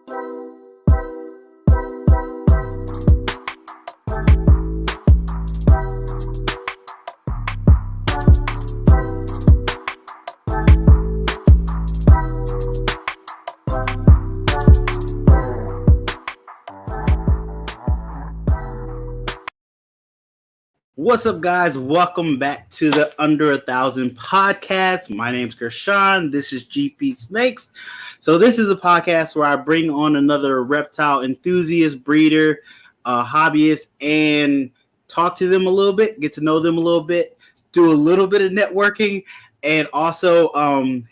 What's up, guys? Welcome back to the Under 1,000 podcast. My name's Gershon. This is GP Snakes. So this is a podcast where I bring on another reptile enthusiast, breeder, hobbyist, and talk to them a little bit, get to know them a little bit, do a little bit of networking, and also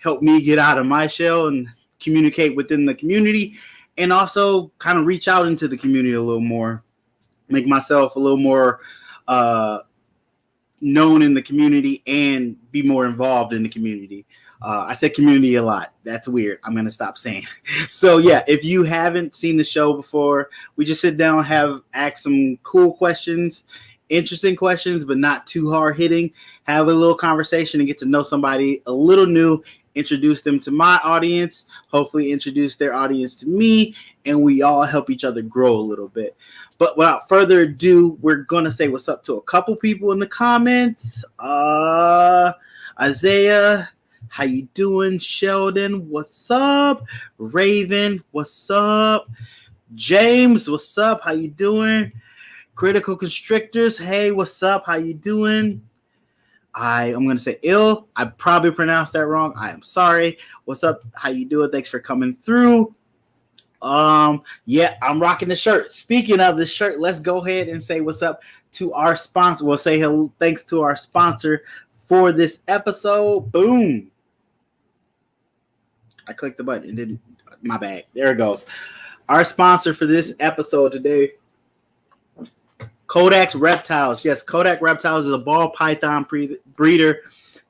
help me get out of my shell and communicate within the community, and also kind of reach out into the community a little more, make myself a little more known in the community and be more involved in the community. I said community a lot. That's weird. I'm going to stop saying. So yeah, if you haven't seen the show before, we just sit down, ask some cool questions, interesting questions, but not too hard hitting, have a little conversation and get to know somebody a little new, introduce them to my audience, hopefully introduce their audience to me, and we all help each other grow a little bit. But without further ado, we're going to say what's up to a couple people in the comments. Isaiah, how you doing? Sheldon, what's up? Raven, what's up? James, what's up? How you doing? Critical Constrictors, hey, what's up? How you doing? I'm going to say ill. I probably pronounced that wrong. I am sorry. What's up? How you doing? Thanks for coming through. Yeah, I'm rocking the shirt. Speaking of the shirt, let's go ahead and say what's up to our sponsor. We'll say hello, thanks to our sponsor for this episode. Boom. I clicked the button and didn't. My bad. There it goes. Our sponsor for this episode today, CODEX Reptiles. Yes, CODEX Reptiles is a ball python breeder.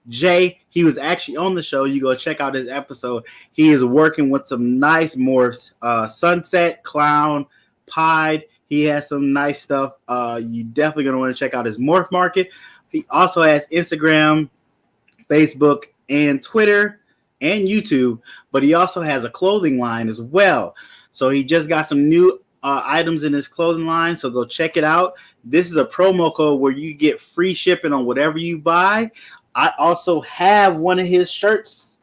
Jay, he was actually on the show. You go check out his episode. He is working with some nice morphs. Sunset, Clown, Pied. He has some nice stuff. You definitely going to want to check out his morph market. He also has Instagram, Facebook, and Twitter, and YouTube. But he also has a clothing line as well. So he just got some new items in his clothing line. So go check it out. This is a promo code where you get free shipping on whatever you buy. I also have one of his shirts.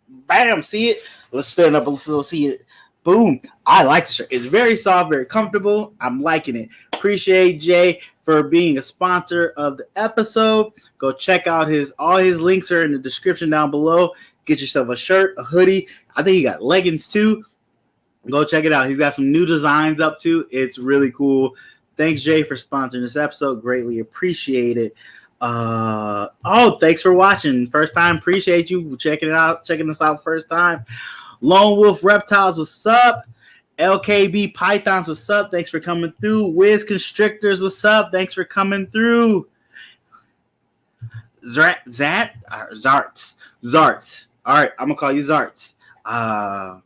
Bam, see it? Let's stand up and let's see it. Boom. I like the shirt. It's very soft, very comfortable. I'm liking it. Appreciate Jay for being a sponsor of the episode. Go check out all his links are in the description down below. Get yourself a shirt, a hoodie. I think he got leggings too. Go check it out. He's got some new designs up too. It's really cool. Thanks, Jay, for sponsoring this episode. Greatly appreciate it. Thanks for watching. First time, appreciate you checking us out first time. Lone Wolf Reptiles, what's up? LKB Pythons, what's up? Thanks for coming through. Wiz Constrictors, what's up? Thanks for coming through. Zarts. All right, I'm gonna call you Zarts. I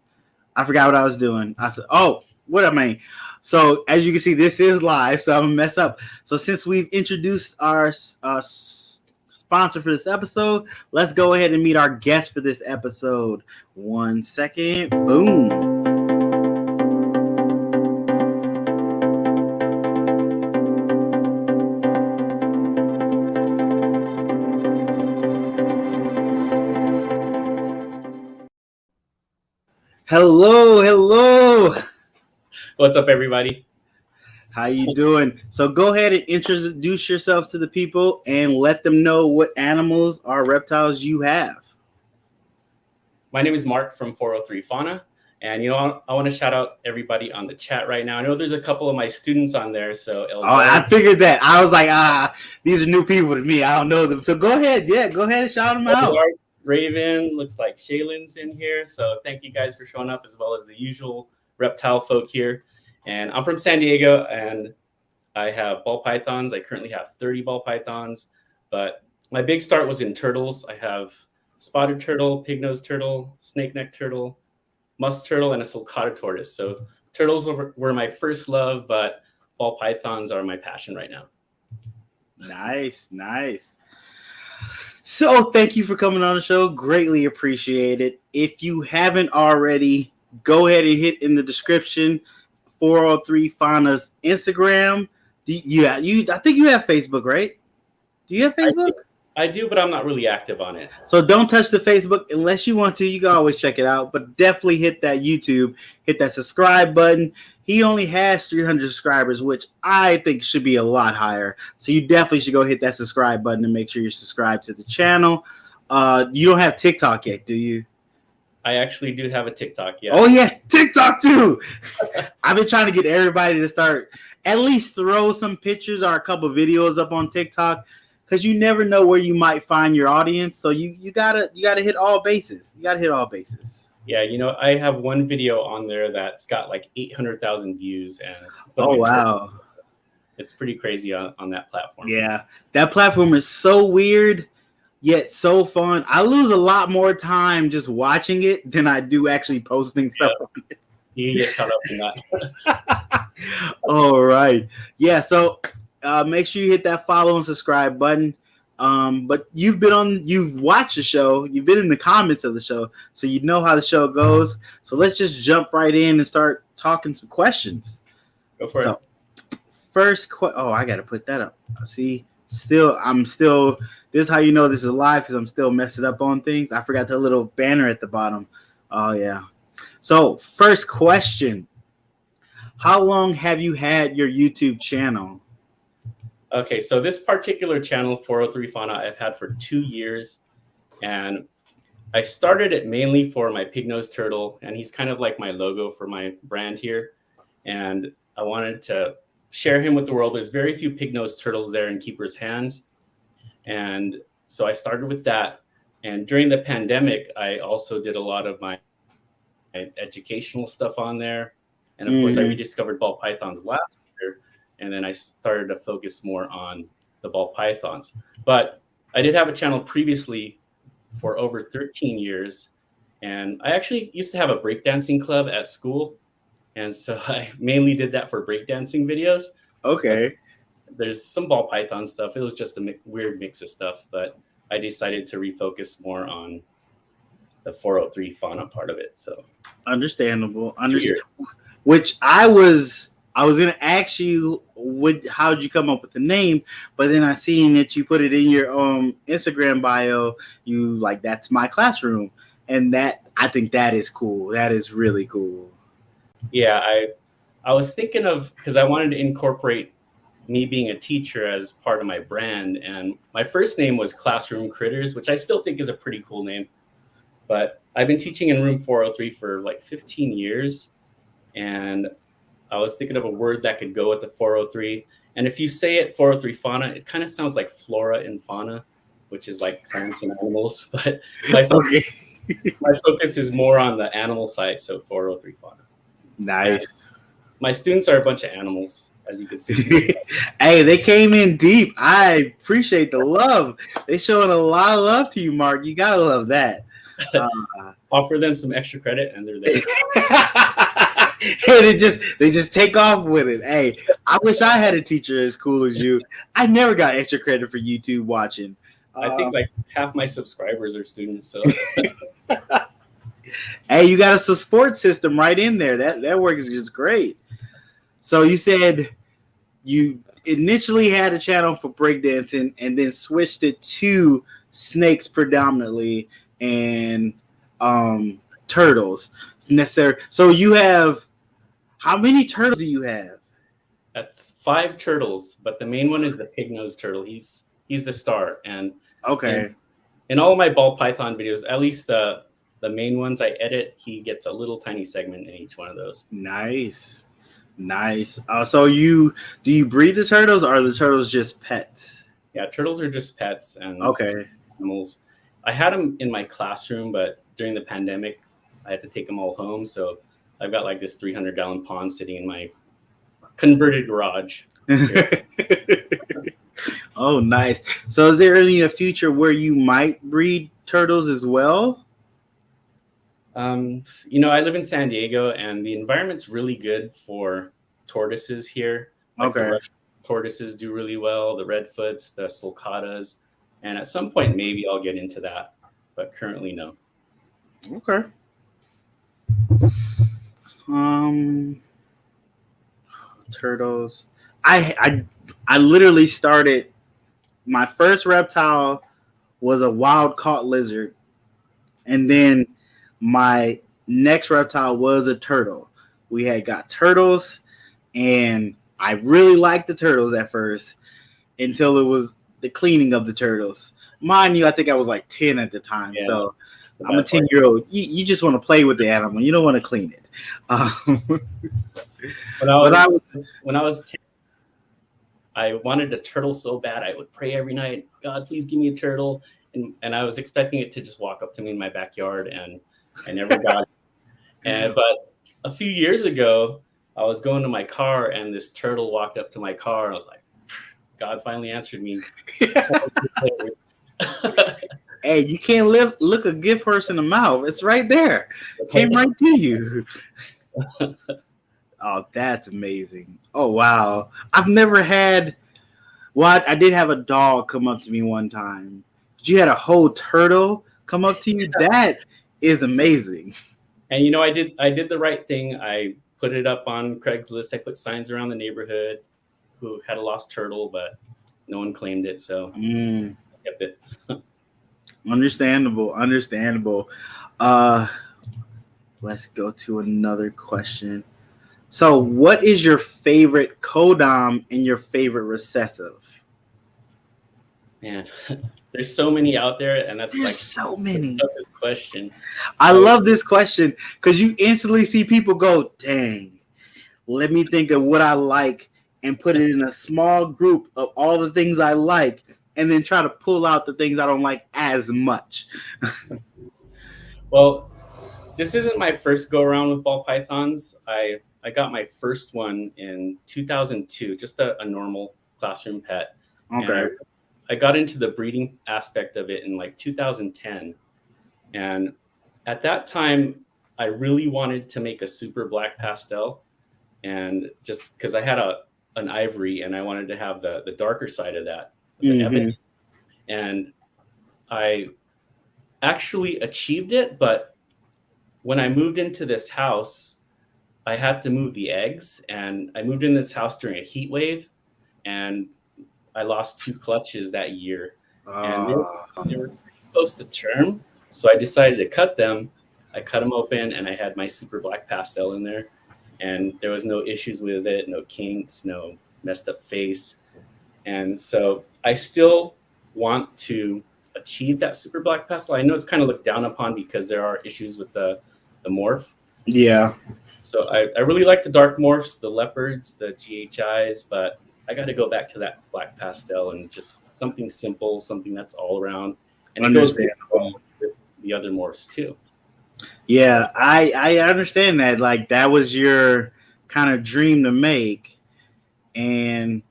forgot what I was doing. I said, what I mean. So as you can see, this is live, so I'm going to mess up. So since we've introduced our sponsor for this episode, let's go ahead and meet our guest for this episode. 1 second. Boom. Hello. What's up, everybody? How you doing? So go ahead and introduce yourself to the people and let them know what animals or reptiles you have. My name is Mark from 403 Fauna. And, I want to shout out everybody on the chat right now. I know there's a couple of my students on there. So I figured that. I was like, these are new people to me. I don't know them. So go ahead. Yeah, go ahead and shout them out. Raven, looks like Shaylin's in here. So thank you guys for showing up, as well as the usual reptile folk here. And I'm from San Diego, and I have ball pythons. I currently have 30 ball pythons, but my big start was in turtles. I have spotted turtle, pig-nosed turtle, snake-neck turtle, musk turtle, and a sulcata tortoise. So turtles were my first love, but ball pythons are my passion right now. Nice. So thank you for coming on the show. Greatly appreciate it. If you haven't already, go ahead and hit in the description 403 Fauna's Instagram. I think you have Facebook, right? Do you have Facebook? I do, but I'm not really active on it. So don't touch the Facebook unless you want to. You can always check it out, but definitely hit that YouTube, hit that subscribe button. He only has 300 subscribers, which I think should be a lot higher. So you definitely should go hit that subscribe button and make sure you're subscribed to the channel. You don't have TikTok yet, do you? I actually do have a TikTok, yeah. Oh, yes, TikTok too. I've been trying to get everybody to start at least throw some pictures or a couple videos up on TikTok, because you never know where you might find your audience. So you gotta hit all bases. You gotta hit all bases. Yeah, you know, I have one video on there that's got like 800,000 views, and oh wow, it's pretty crazy on that platform. Yeah, that platform is so weird yet so fun. I lose a lot more time just watching it than I do actually posting stuff on it. You get caught up in that. All right, yeah. So make sure you hit that follow and subscribe button. But you've watched the show, you've been in the comments of the show, so you know how the show goes. So let's just jump right in and start talking some questions. Go for it. First I gotta put that up. See, this is how you know this is live, because I'm still messing up on things. I forgot the little banner at the bottom. Oh yeah. So first question: how long have you had your YouTube channel? Okay, so this particular channel, 403 Fauna, I've had for 2 years, and I started it mainly for my pig-nosed turtle, and he's kind of like my logo for my brand here, and I wanted to share him with the world. There's very few pig-nosed turtles there in keepers' hands, and so I started with that. And during the pandemic, I also did a lot of my educational stuff on there, and of course, I rediscovered ball pythons last year. And then I started to focus more on the ball pythons. But I did have a channel previously for over 13 years. And I actually used to have a breakdancing club at school. And so I mainly did that for breakdancing videos. Okay. There's some ball python stuff. It was just a weird mix of stuff. But I decided to refocus more on the 403 Fauna part of it. So understandable. Which I was going to ask you, how'd you come up with the name? But then I seen that you put it in your Instagram bio. You like, that's my classroom. And I think that is cool. That is really cool. Yeah, I was thinking of, because I wanted to incorporate me being a teacher as part of my brand. And my first name was Classroom Critters, which I still think is a pretty cool name. But I've been teaching in room 403 for like 15 years. And I was thinking of a word that could go with the 403. And if you say it 403 Fauna, it kind of sounds like flora and fauna, which is like plants and animals. But my focus is more on the animal side, so 403 Fauna. Nice. And my students are a bunch of animals, as you can see. Hey, they came in deep. I appreciate the love. They showing a lot of love to you, Mark. You gotta love that. Offer them some extra credit, and they're there. Hey, they just take off with it. Hey, I wish I had a teacher as cool as you. I never got extra credit for YouTube watching. I think like half my subscribers are students. So, hey, you got a support system right in there. That works just great. So you said you initially had a channel for breakdancing and then switched it to snakes predominantly and turtles. Necessary. So you have, how many turtles do you have? That's 5 turtles, but the main one is the pig-nosed turtle. He's the star. And okay, in all of my ball python videos, at least the main ones I edit, he gets a little tiny segment in each one of those. Nice. So do you breed the turtles, or are the turtles just pets? Yeah, turtles are just pets and animals. I had them in my classroom, but during the pandemic, I had to take them all home. So I've got like this 300-gallon pond sitting in my converted garage. Oh, nice. So is there any future where you might breed turtles as well? You know, I live in San Diego, and the environment's really good for tortoises here. Like the Russian tortoises do really well, the redfoots, the sulcatas. And at some point, maybe I'll get into that. But currently, no. Okay. Um, turtles. I literally started. My first reptile was a wild caught lizard, and then my next reptile was a turtle. We had got turtles, and I really liked the turtles at first until it was the cleaning of the turtles. Mind you, I think I was like 10 at the time. Yeah, so I'm a 10-year-old. You just want to play with the animal. You don't want to clean it. When I was 10, I wanted a turtle so bad. I would pray every night, God, please give me a turtle. And I was expecting it to just walk up to me in my backyard, and I never got it. But a few years ago, I was going to my car, and this turtle walked up to my car, and I was like, God finally answered me. Hey, you can't look a gift horse in the mouth. It's right there. It came right to you. Oh, that's amazing. Oh, wow. I've never had... Well, I did have a dog come up to me one time. But you had a whole turtle come up to you? That is amazing. And, you know, I did the right thing. I put it up on Craigslist. I put signs around the neighborhood who had a lost turtle, but no one claimed it, so I kept it. Understandable. Let's go to another question. So, what is your favorite codom and your favorite recessive? Man, there's so many out there, and that's so many. This question. I love this question because you instantly see people go, "Dang, let me think of what I like and put it in a small group of all the things I like, and then try to pull out the things I don't like as much." Well, this isn't my first go around with ball pythons. I got my first one in 2002, just a normal classroom pet. Okay. I got into the breeding aspect of it in like 2010. And at that time, I really wanted to make a super black pastel. And just because I had an ivory and I wanted to have the darker side of that. The ebony. And I actually achieved it. But when I moved into this house, I had to move the eggs. And I moved in this house during a heat wave. And I lost 2 clutches that year, and they were close to term. So I decided to cut them. I cut them open, and I had my super black pastel in there, and there was no issues with it, no kinks, no messed up face. And so I still want to achieve that super black pastel. I know it's kind of looked down upon because there are issues with the morph. Yeah. So I really like the dark morphs, the leopards, the GHIs, but I got to go back to that black pastel and just something simple, something that's all around. And it goes with the other morphs too. Yeah, I understand that. Like, that was your kind of dream to make. And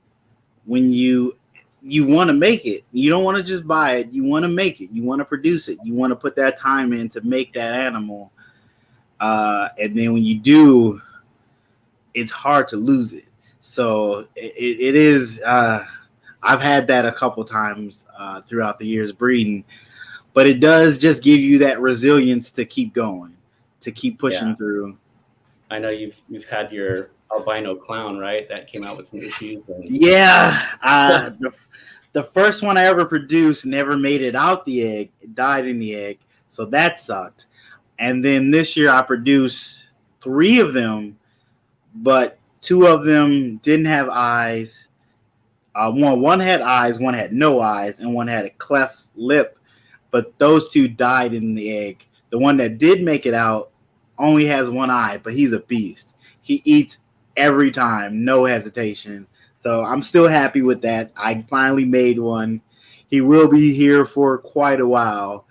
when you want to make it, you don't want to just buy it. You want to make it. You want to produce it. You want to put that time in to make that animal. And then when you do, it's hard to lose it. So it is, I've had that a couple times throughout the years breeding, but it does just give you that resilience to keep going, to keep pushing through. I know you've had your albino clown, right? That came out with some issues. And the first one I ever produced never made it out the egg. It died in the egg. So that sucked. And then this year I produced 3 of them, but 2 of them didn't have eyes. One had eyes, one had no eyes, and one had a cleft lip. But those 2 died in the egg. The one that did make it out only has 1 eye, but he's a beast. He eats every time, no hesitation. So I'm still happy with that. I finally made one. He will be here for quite a while.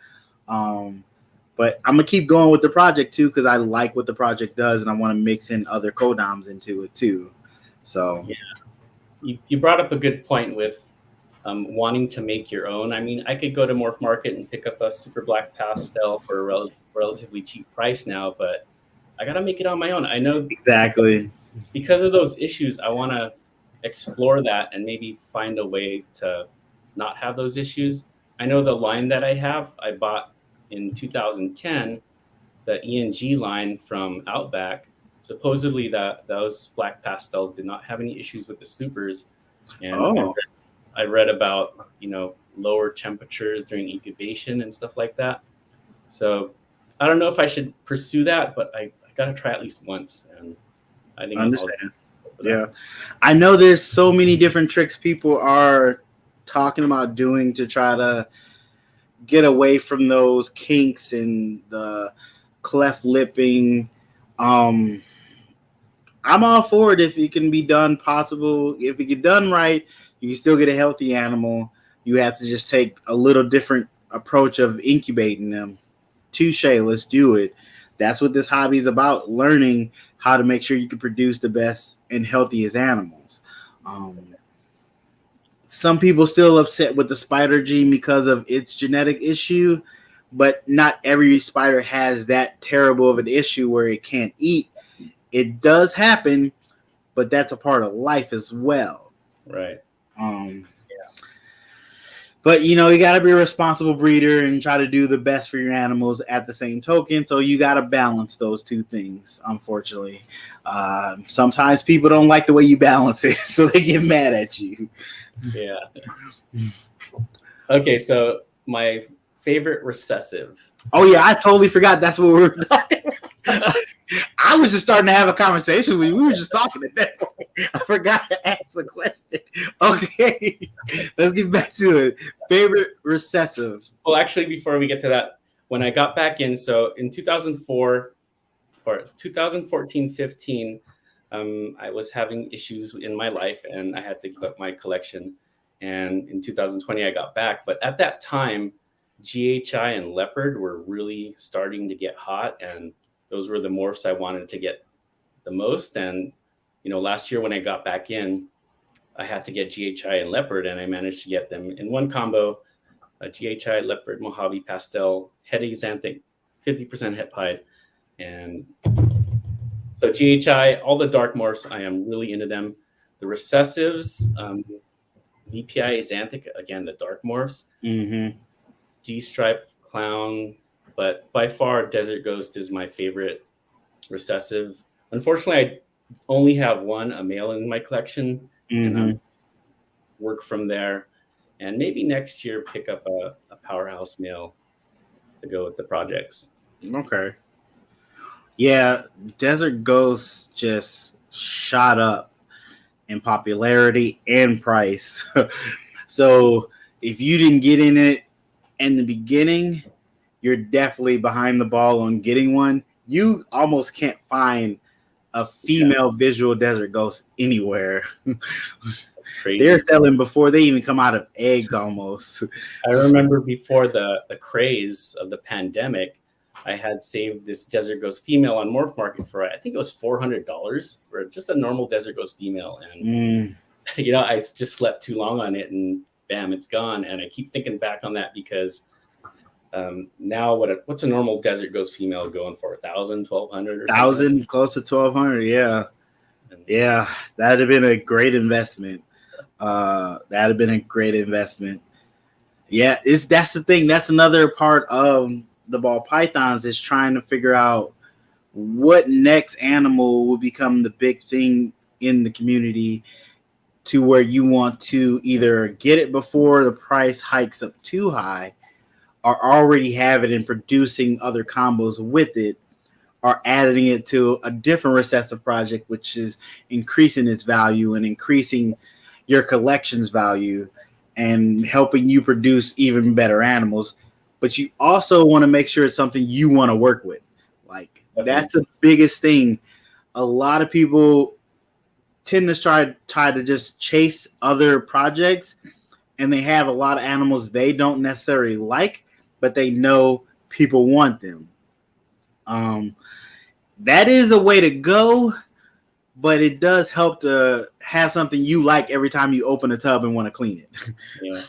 But I'm going to keep going with the project, too, because I like what the project does, and I want to mix in other codoms into it, too. So, yeah. You brought up a good point with wanting to make your own. I mean, I could go to Morph Market and pick up a super black pastel for a relatively cheap price now, but I got to make it on my own. I know exactly. Because of those issues, I want to explore that and maybe find a way to not have those issues. I know the line that I have, I bought in 2010, the ENG line from Outback, supposedly those black pastels did not have any issues with the snoopers. And I read about, lower temperatures during incubation and stuff like that. So I don't know if I should pursue that, but I got to try at least once. And I think yeah. I know there's so many different tricks people are talking about doing to try to get away from those kinks and the cleft lipping. I'm all for it if it can be done possible. If it get done right, you can still get a healthy animal. You have to just take a little different approach of incubating them. Touche, let's do it. That's what this hobby is about, learning how to make sure you can produce the best and healthiest animals. Some people still upset with the spider gene because of its genetic issue, but not every spider has that terrible of an issue where it can't eat. It does happen, but that's a part of life as well. Right. But, you got to be a responsible breeder and try to do the best for your animals at the same token. So you got to balance those two things, unfortunately. Sometimes people don't like the way you balance it, so they get mad at you. Yeah. Okay, so my favorite recessive. Oh, yeah, I totally forgot that's what we were talking about. I was just starting to have a conversation with you. We were just talking at that point. I forgot to ask a question. Okay, let's get back to it. Favorite recessive. Well, actually, before we get to that, when I got back in, so in 2004 or 2014-15, I was having issues in my life and I had to give up my collection. And in 2020, I got back. But at that time, GHI and leopard were really starting to get hot, and those were the morphs I wanted to get the most. And, last year when I got back in, I had to get GHI and leopard, and I managed to get them in one combo, a GHI, leopard, Mojave pastel, het axanthic, 50% het pied. And so GHI, all the dark morphs, I am really into them. The recessives, VPI axanthic, again, the dark morphs. Mm-hmm. G-stripe, clown, but by far Desert Ghost is my favorite recessive. Unfortunately, I only have one, a male in my collection, and I work from there. And maybe next year pick up a powerhouse male to go with the projects. Okay. Yeah, Desert Ghost just shot up in popularity and price. So if you didn't get in it in the beginning, you're definitely behind the ball on getting one. You almost can't find a female visual Desert Ghost anywhere. They're selling before they even come out of eggs almost. I remember before the craze of the pandemic, I had saved this Desert Ghost female on Morph Market for, I think it was $400 for just a normal Desert Ghost female. And, I just slept too long on it and bam, it's gone. And I keep thinking back on that because now what's a normal Desert Ghost female going for? 1,000, 1,200 or 1,000, close to 1,200. Yeah. Yeah. That'd have been a great investment. Yeah, that's the thing. That's another part of the ball pythons, is trying to figure out what next animal will become the big thing in the community, to where you want to either get it before the price hikes up too high, or already have it and producing other combos with it, or adding it to a different recessive project, which is increasing its value and increasing your collection's value and helping you produce even better animals. But you also want to make sure it's something you want to work with. Like, that's the biggest thing. A lot of people tend to try to just chase other projects, and they have a lot of animals they don't necessarily like, but they know people want them. That is a way to go, but it does help to have something you like every time you open a tub and want to clean it. Yeah.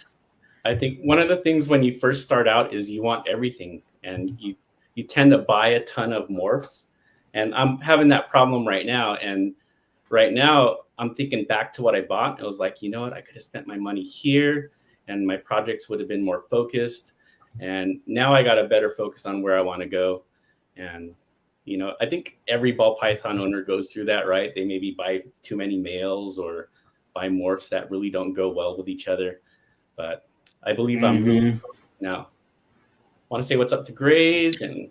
I think one of the things when you first start out is you want everything, and you tend to buy a ton of morphs. And I'm having that problem right now. And right now I'm thinking back to what I bought. It was like, you know what, I could have spent my money here and my projects would have been more focused. And now I got a better focus on where I want to go. And, I think every ball python owner goes through that, right? They maybe buy too many males or buy morphs that really don't go well with each other. But I believe I'm really now. Want to say what's up to Grays and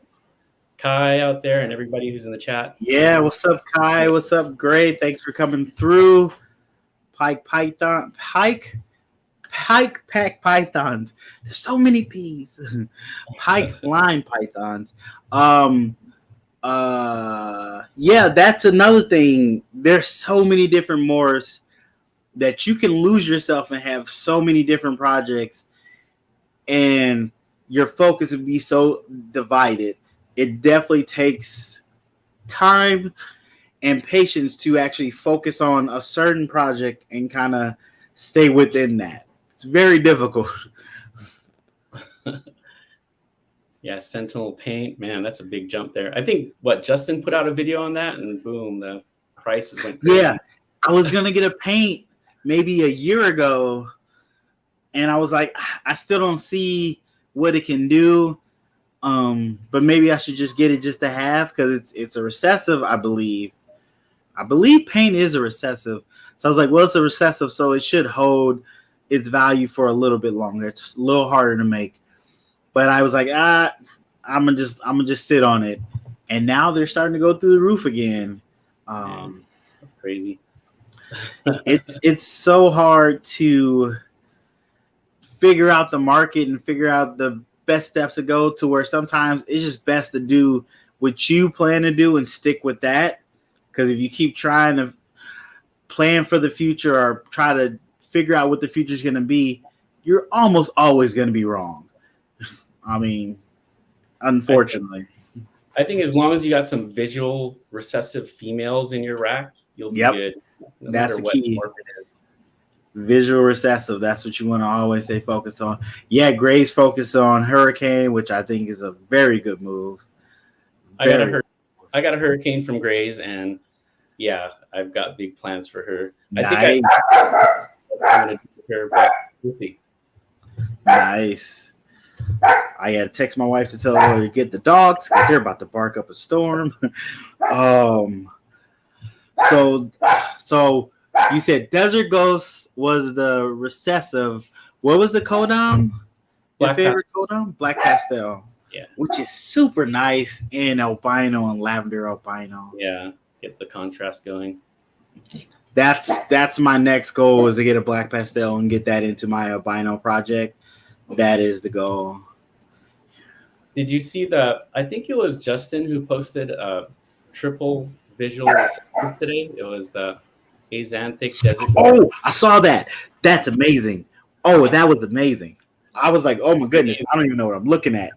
Kai out there and everybody who's in the chat. Yeah, what's up, Kai? What's up, Gray? Thanks for coming through. Pike pack pythons. There's so many P's. Pike line pythons. Yeah, that's another thing. There's so many different morphs that you can lose yourself and have so many different projects, and your focus would be so divided. It definitely takes time and patience to actually focus on a certain project and kind of stay within that. It's very difficult. Yeah, Sentinel paint, man, that's a big jump there. I think Justin put out a video on that, and boom, the prices went crazy. Yeah, I was gonna get a paint maybe a year ago, and I was like, I still don't see what it can do. But maybe I should just get it just to have, because it's a recessive, I believe. I believe paint is a recessive. So I was like, well, it's a recessive, so it should hold its value for a little bit longer. It's a little harder to make. But I was like, I'm gonna just sit on it. And now they're starting to go through the roof again. That's crazy. It's so hard to figure out the market and figure out the best steps to go, to where sometimes it's just best to do what you plan to do and stick with that. Because if you keep trying to plan for the future or try to figure out what the future is going to be, you're almost always going to be wrong. I mean, unfortunately. I think as long as you got some visual recessive females in your rack, you'll be good. No That's the key. Visual recessive. That's what you want to always stay focused on. Yeah, Gray's focused on Hurricane, which I think is a very good move. I got a Hurricane from Gray's, and yeah, I've got big plans for her. Nice. I think I'm going to do her, but we'll see. Nice. I had to text my wife to tell her to get the dogs because they're about to bark up a storm. So you said Desert Ghost was the recessive. What was the codom? Your favorite codom? Black Pastel. Yeah. Which is super nice in albino and lavender albino. Yeah. Get the contrast going. That's my next goal, is to get a Black Pastel and get that into my albino project. That is the goal. Did you see I think it was Justin who posted a triple visual recessive today. It was the Azanthic Desert. Oh, I saw that. That's amazing. Oh, that was amazing. I was like, oh my goodness, I don't even know what I'm looking at.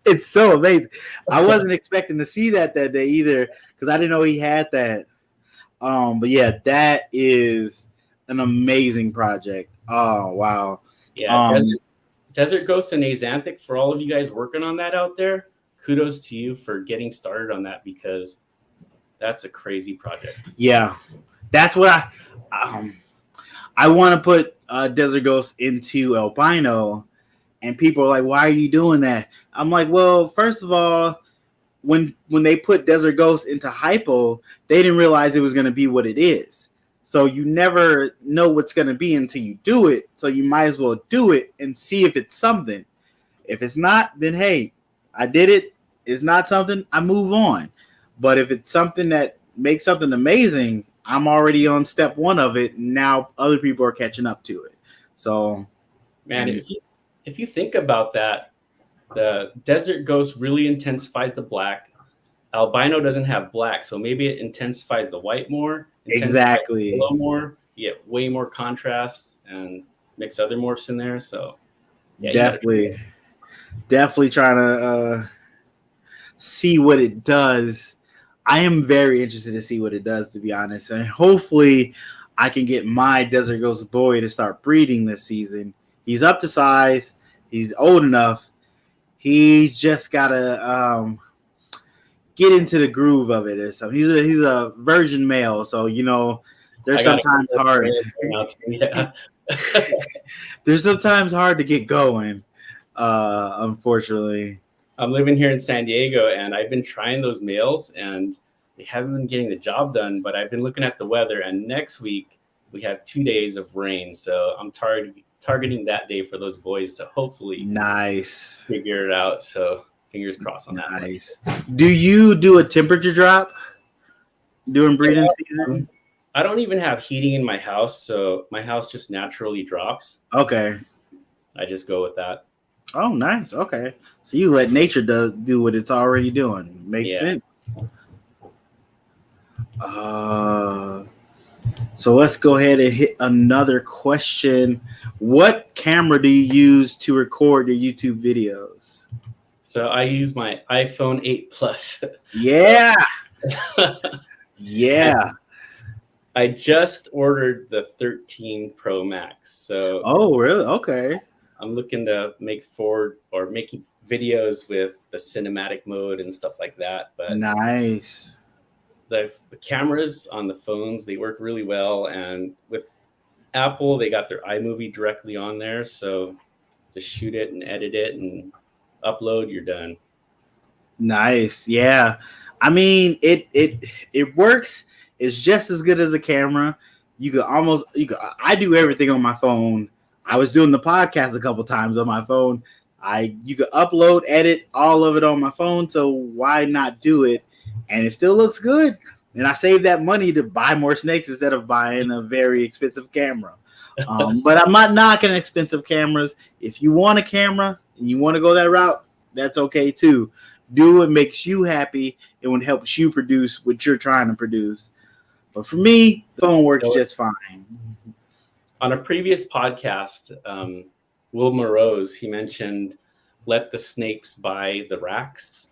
It's so amazing. I wasn't expecting to see that day either, because I didn't know he had that. But yeah, that is an amazing project. Oh, wow. Yeah, Desert Ghost and Azanthic, for all of you guys working on that out there, kudos to you for getting started on that, because that's a crazy project. Yeah, that's what I want to put Desert Ghost into albino, and people are like, why are you doing that? I'm like, well, first of all, when they put Desert Ghost into hypo, they didn't realize it was going to be what it is. So you never know what's going to be until you do it. So you might as well do it and see if it's something. If it's not, then hey, I did it. It's not something, I move on. But if it's something that makes something amazing, I'm already on step one of it. And now other people are catching up to it. So, man, if you think about that, the Desert Ghost really intensifies the black. Albino doesn't have black, so maybe it intensifies the white more. Exactly. A little more. You get way more contrast and mix other morphs in there. So, yeah, definitely trying to see what it does. I am very interested to see what it does, to be honest. And hopefully I can get my Desert Ghost boy to start breeding this season. He's up to size. He's old enough. He's just got to get into the groove of it or something. He's a virgin male, so, there's sometimes hard. Yeah. There's sometimes hard to get going, unfortunately. I'm living here in San Diego, and I've been trying those males, and they haven't been getting the job done. But I've been looking at the weather, and next week we have 2 days of rain, so I'm targeting that day for those boys to hopefully figure it out. So fingers crossed on that. Nice. Do you do a temperature drop during breeding season? I don't even have heating in my house, so my house just naturally drops. Okay. I just go with that. Oh, nice. Okay. So you let nature do what it's already doing. Makes sense. So let's go ahead and hit another question. What camera do you use to record your YouTube videos? So I use my iPhone 8 Plus. Yeah. Yeah. I just ordered the 13 Pro Max. So oh, really? Okay. I'm looking to making videos with the cinematic mode and stuff like that. But nice. The cameras on the phones, they work really well. And with Apple, they got their iMovie directly on there. So just shoot it and edit it and upload, you're done. Nice. Yeah. I mean, it works. It's just as good as a camera. I do everything on my phone. I was doing the podcast a couple times on my phone. You could upload, edit all of it on my phone. So why not do it? And it still looks good. And I save that money to buy more snakes instead of buying a very expensive camera. But I'm not knocking expensive cameras. If you want a camera and you want to go that route, that's okay too. Do what makes you happy and what helps you produce what you're trying to produce. But for me, the phone works just fine. On a previous podcast, Will Morose, he mentioned let the snakes buy the racks,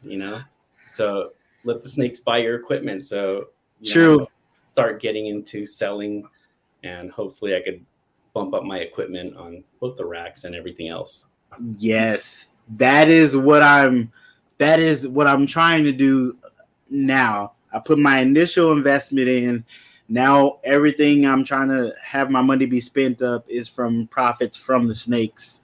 So let the snakes buy your equipment. So true. Start getting into selling, and hopefully I could bump up my equipment on both the racks and everything else. Yes, that is what I'm trying to do now. I put my initial investment in. Now everything I'm trying to have my money be spent up is from profits from the snakes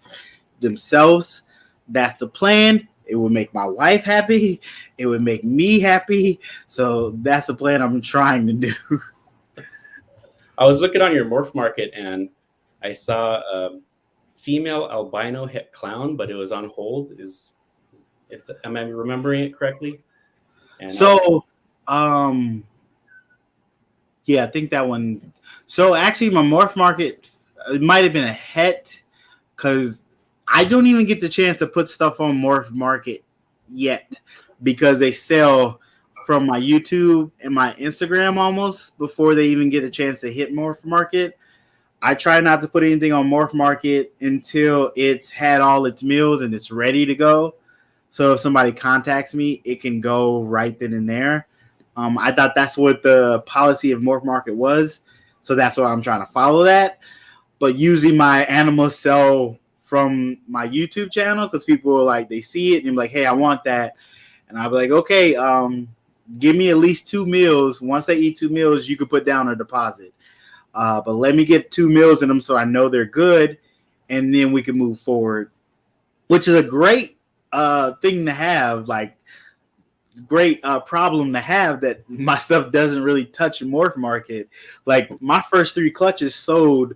themselves. That's the plan. It would make my wife happy. It would make me happy. So that's the plan I'm trying to do. I was looking on your morph market and I saw a female albino het clown, but it was on hold. Am I remembering it correctly? And yeah, I think that one. So actually, my morph market, it might have been a het, because I don't even get the chance to put stuff on morph market yet, because they sell from my YouTube and my Instagram almost before they even get a chance to hit morph market. I try not to put anything on morph market until it's had all its meals and it's ready to go. So if somebody contacts me, it can go right then and there. I thought that's what the policy of morph market was. So that's why I'm trying to follow that. But usually my animals sell from my YouTube channel, because people are like, they see it and they're like, hey, I want that. And I'll be like, okay, give me at least 2 meals. Once they eat 2 meals, you can put down a deposit. But let me get 2 meals in them so I know they're good, and then we can move forward, which is a great thing to have, like great problem to have, that my stuff doesn't really touch morph market. Like my first 3 clutches sold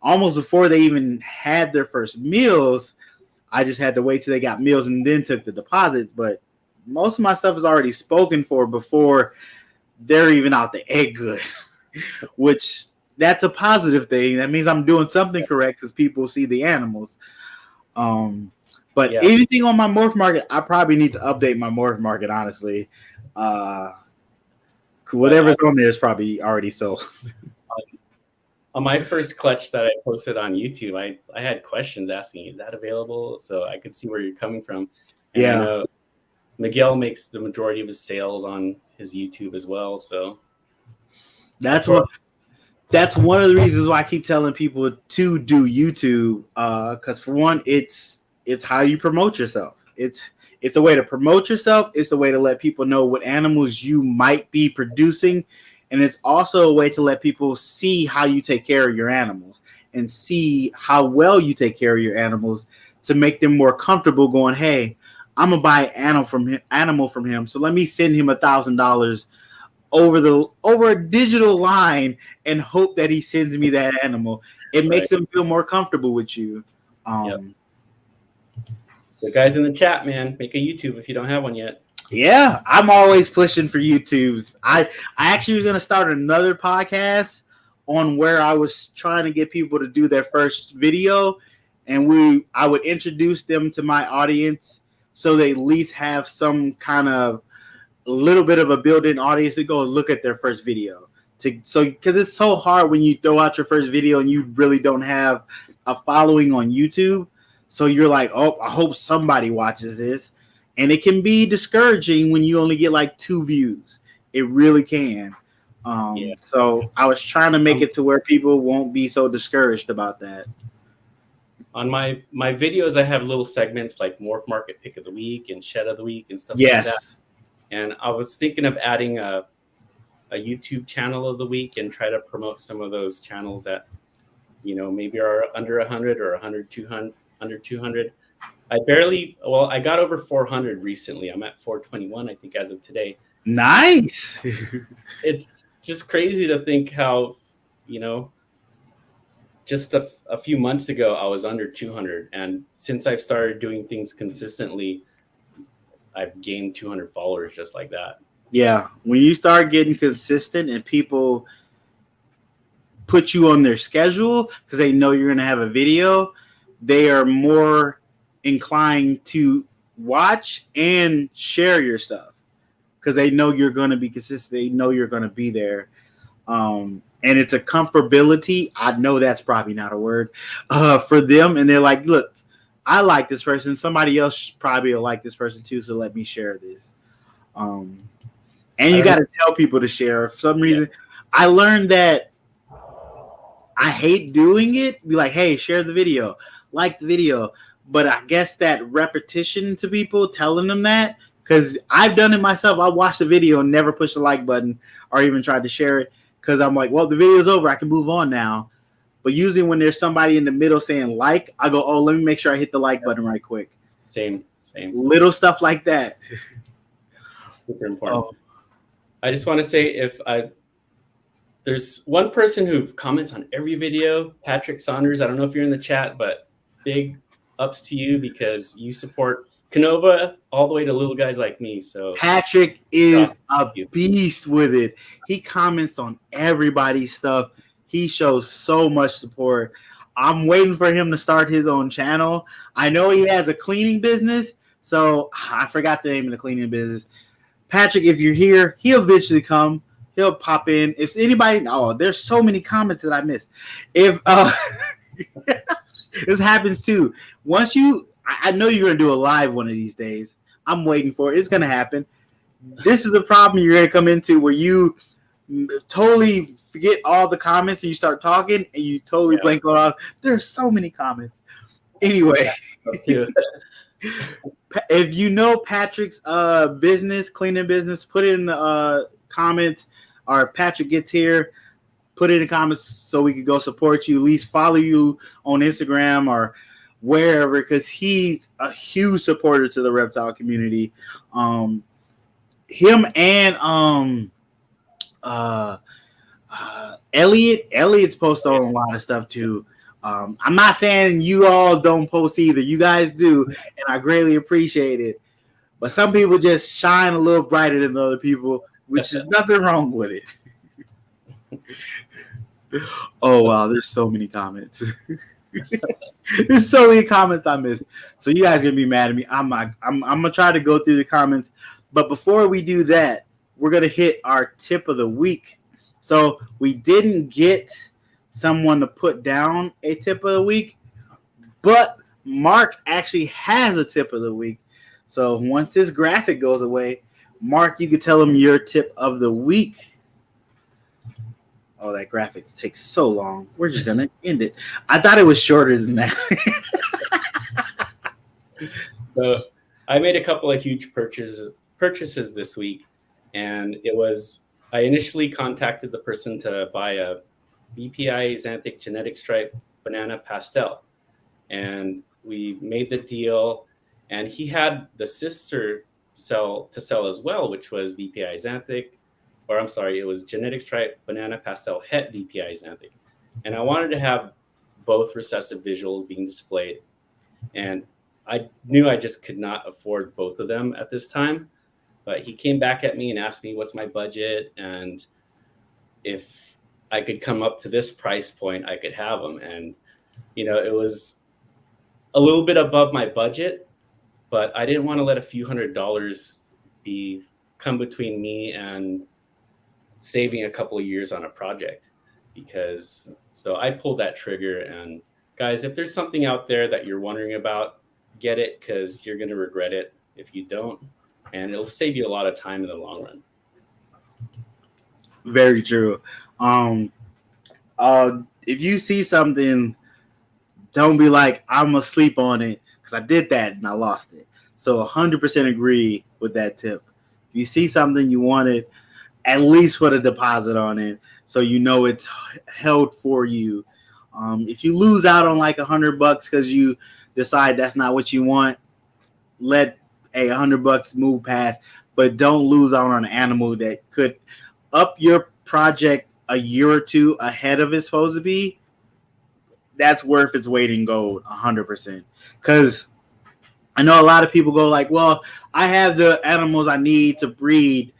almost before they even had their first meals. I just had to wait till they got meals and then took the deposits. But most of my stuff is already spoken for before they're even out the egg good, which that's a positive thing. That means I'm doing something correct because people see the animals. But anything on my morph market, I probably need to update my morph market, honestly. Whatever's on there is probably already sold. On my first clutch that I posted on YouTube, I had questions asking, is that available? So I could see where you're coming from. And I know Miguel makes the majority of his sales on his YouTube as well. So that's one of the reasons why I keep telling people to do YouTube. Because for one, it's how you promote yourself. It's a way to promote yourself. It's a way to let people know what animals you might be producing. And it's also a way to let people see how you take care of your animals and see how well you take care of your animals, to make them more comfortable going, hey, I'm gonna buy an animal from him. So let me send him $1,000 over a digital line and hope that he sends me that animal. It makes him feel more comfortable with you. Yep. So guys in the chat, man, make a YouTube if you don't have one yet. Yeah, I'm always pushing for YouTubes. I actually was gonna start another podcast on where I was trying to get people to do their first video, and I would introduce them to my audience so they at least have some kind of a little bit of a built-in audience to go look at their first video. Because it's so hard when you throw out your first video and you really don't have a following on YouTube. So you're like, oh, I hope somebody watches this. And it can be discouraging when you only get like 2 views. It really can. So I was trying to make it to where people won't be so discouraged about that. On my videos, I have little segments like Morph Market Pick of the Week and Shed of the Week and stuff like that. And I was thinking of adding a YouTube channel of the week and try to promote some of those channels that, maybe are under 100 or 100, 200, under 200. I got over 400 recently. I'm at 421, I think, as of today. Nice. It's just crazy to think how, just a few months ago, I was under 200. And since I've started doing things consistently, I've gained 200 followers just like that. Yeah. When you start getting consistent and people put you on their schedule because they know you're going to have a video, they are more inclined to watch and share your stuff because they know you're going to be consistent. They know you're going to be there. And it's a comfortability. I know that's probably not a word for them. And they're like, look, I like this person. Somebody else probably will like this person too. So let me share this. And you got to tell people to share. For some reason, I learned that I hate doing it. Be like, hey, share the video, like the video. But I guess that repetition to people, telling them that, because I've done it myself. I watched the video and never pushed the like button or even tried to share it because I'm like, well, the video's over. I can move on now. But usually when there's somebody in the middle saying like, I go, oh, let me make sure I hit the like button right quick. Same. Little stuff like that. Super important. I just want to say there's one person who comments on every video, Patrick Saunders. I don't know if you're in the chat, but big ups to you because you support Canova all the way to little guys like me. So Patrick is a beast with it. He comments on everybody's stuff. He shows so much support. I'm waiting for him to start his own channel. I know he has a cleaning business, so I forgot the name of the cleaning business. Patrick, if you're here, he'll eventually come. He'll pop in. If anybody, there's so many comments that I missed. If this happens too. I know you're gonna do a live one of these days. I'm waiting for it. It's gonna happen. This is the problem you're gonna come into where you totally forget all the comments and you start talking and you totally blank on all. There's so many comments. Anyway, if you know Patrick's business, cleaning business, put it in the comments. Or if Patrick gets here, put it in the comments so we can go support you. At least follow you on Instagram or wherever, because he's a huge supporter to the reptile community. Him and Elliot's posted on a lot of stuff too. I'm not saying you all don't post either. You guys do, and I greatly appreciate it. But some people just shine a little brighter than other people, which is nothing wrong with it. Oh wow, there's so many comments. There's so many comments I missed. So you guys are gonna be mad at me. I'm gonna try to go through the comments. But before we do that, we're gonna hit our tip of the week. So we didn't get someone to put down a tip of the week, but Mark actually has a tip of the week. So once this graphic goes away, Mark, you can tell him your tip of the week. Oh, that graphic takes so long. We're just going to end it. I thought it was shorter than that. So I made a couple of huge purchases this week. And I initially contacted the person to buy a BPI Xanthic genetic stripe banana pastel. And we made the deal. And he had the sister cell to sell as well, which was VPI xanthic, or I'm sorry, it was genetic stripe banana pastel het VPI xanthic. And I wanted to have both recessive visuals being displayed. And I knew I just could not afford both of them at this time. But he came back at me and asked me what's my budget, and if I could come up to this price point, I could have them. And, you know, it was a little bit above my budget, but I didn't want to let a few $100s come between me and saving a couple of years on a project. So I pulled that trigger. And guys, if there's something out there that you're wondering about, get it, because you're going to regret it if you don't. And it'll save you a lot of time in the long run. Very true. If you see something, don't be like, I'm going to sleep on it, because I did that and I lost it. So 100% agree with that tip. If you see something you wanted, at least put a deposit on it so you know it's held for you. If you lose out on like $100 because you decide that's not what you want, let $100 move past, but don't lose out on an animal that could up your project a year or two ahead of it's supposed to be. That's worth its weight in gold, 100%. Because I know a lot of people go like, well, I have the animals I need to breed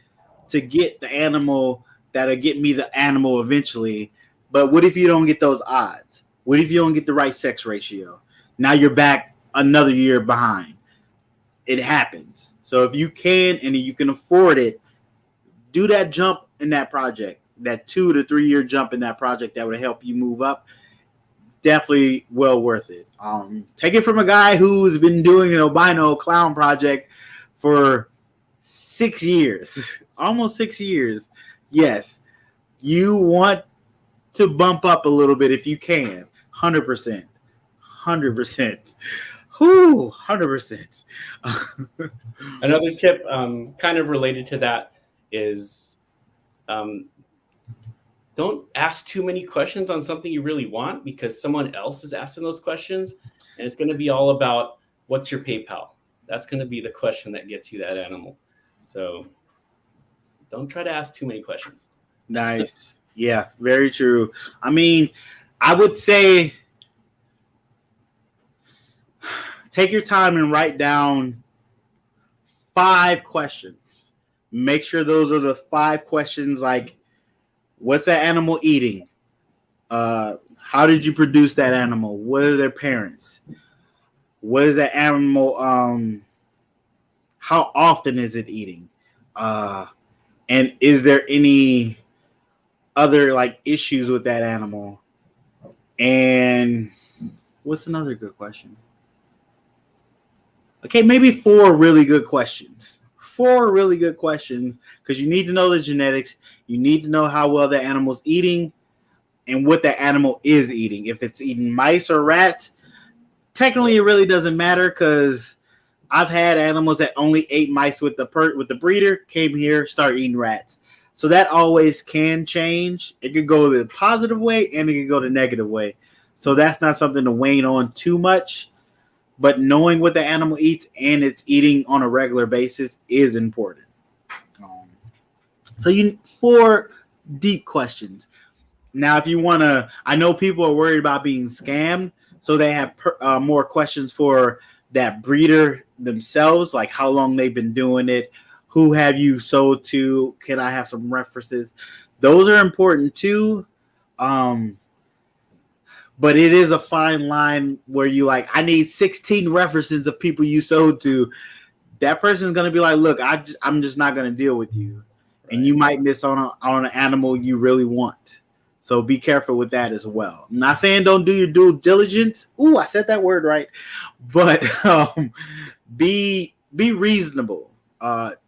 to get the animal that'll get me the animal eventually. But what if you don't get those odds? What if you don't get the right sex ratio? Now you're back another year behind. It happens. So if you can and you can afford it, do that jump in that project, that 2 to 3 year jump in that project that would help you move up. Definitely well worth it. Take it from a guy who's been doing an albino clown project for 6 years, almost 6 years. Yes, you want to bump up a little bit if you can. 100%. 100%. Whoo, 100%. Another tip kind of related to that is don't ask too many questions on something you really want, because someone else is asking those questions, and it's going to be all about what's your PayPal. That's going to be the question that gets you that animal. So don't try to ask too many questions. Nice. Yeah, very true. I mean, I would say take your time and write down 5 questions. Make sure those are the 5 questions, like, what's that animal eating? How did you produce that animal? What are their parents? What is that animal? How often is it eating? And is there any other like issues with that animal? And what's another good question? Okay, maybe 4 really good questions. 4 really good questions, because you need to know the genetics. You need to know how well the animal's eating and what the animal is eating. If it's eating mice or rats, technically it really doesn't matter, because I've had animals that only ate mice with the breeder, came here, start eating rats. So that always can change. It could go the positive way and it could go the negative way. So that's not something to wane on too much. But knowing what the animal eats and it's eating on a regular basis is important. So 4 deep questions. Now, if you want to, I know people are worried about being scammed, so they have more questions for that breeder themselves, like how long they've been doing it, who have you sold to, can I have some references? Those are important too. But it is a fine line where you like, I need 16 references of people you sold to. That person's going to be like, look, I'm just not going to deal with you. Right. And you might miss on an animal you really want. So be careful with that as well. I'm not saying don't do your due diligence. Ooh, I said that word right. But be reasonable.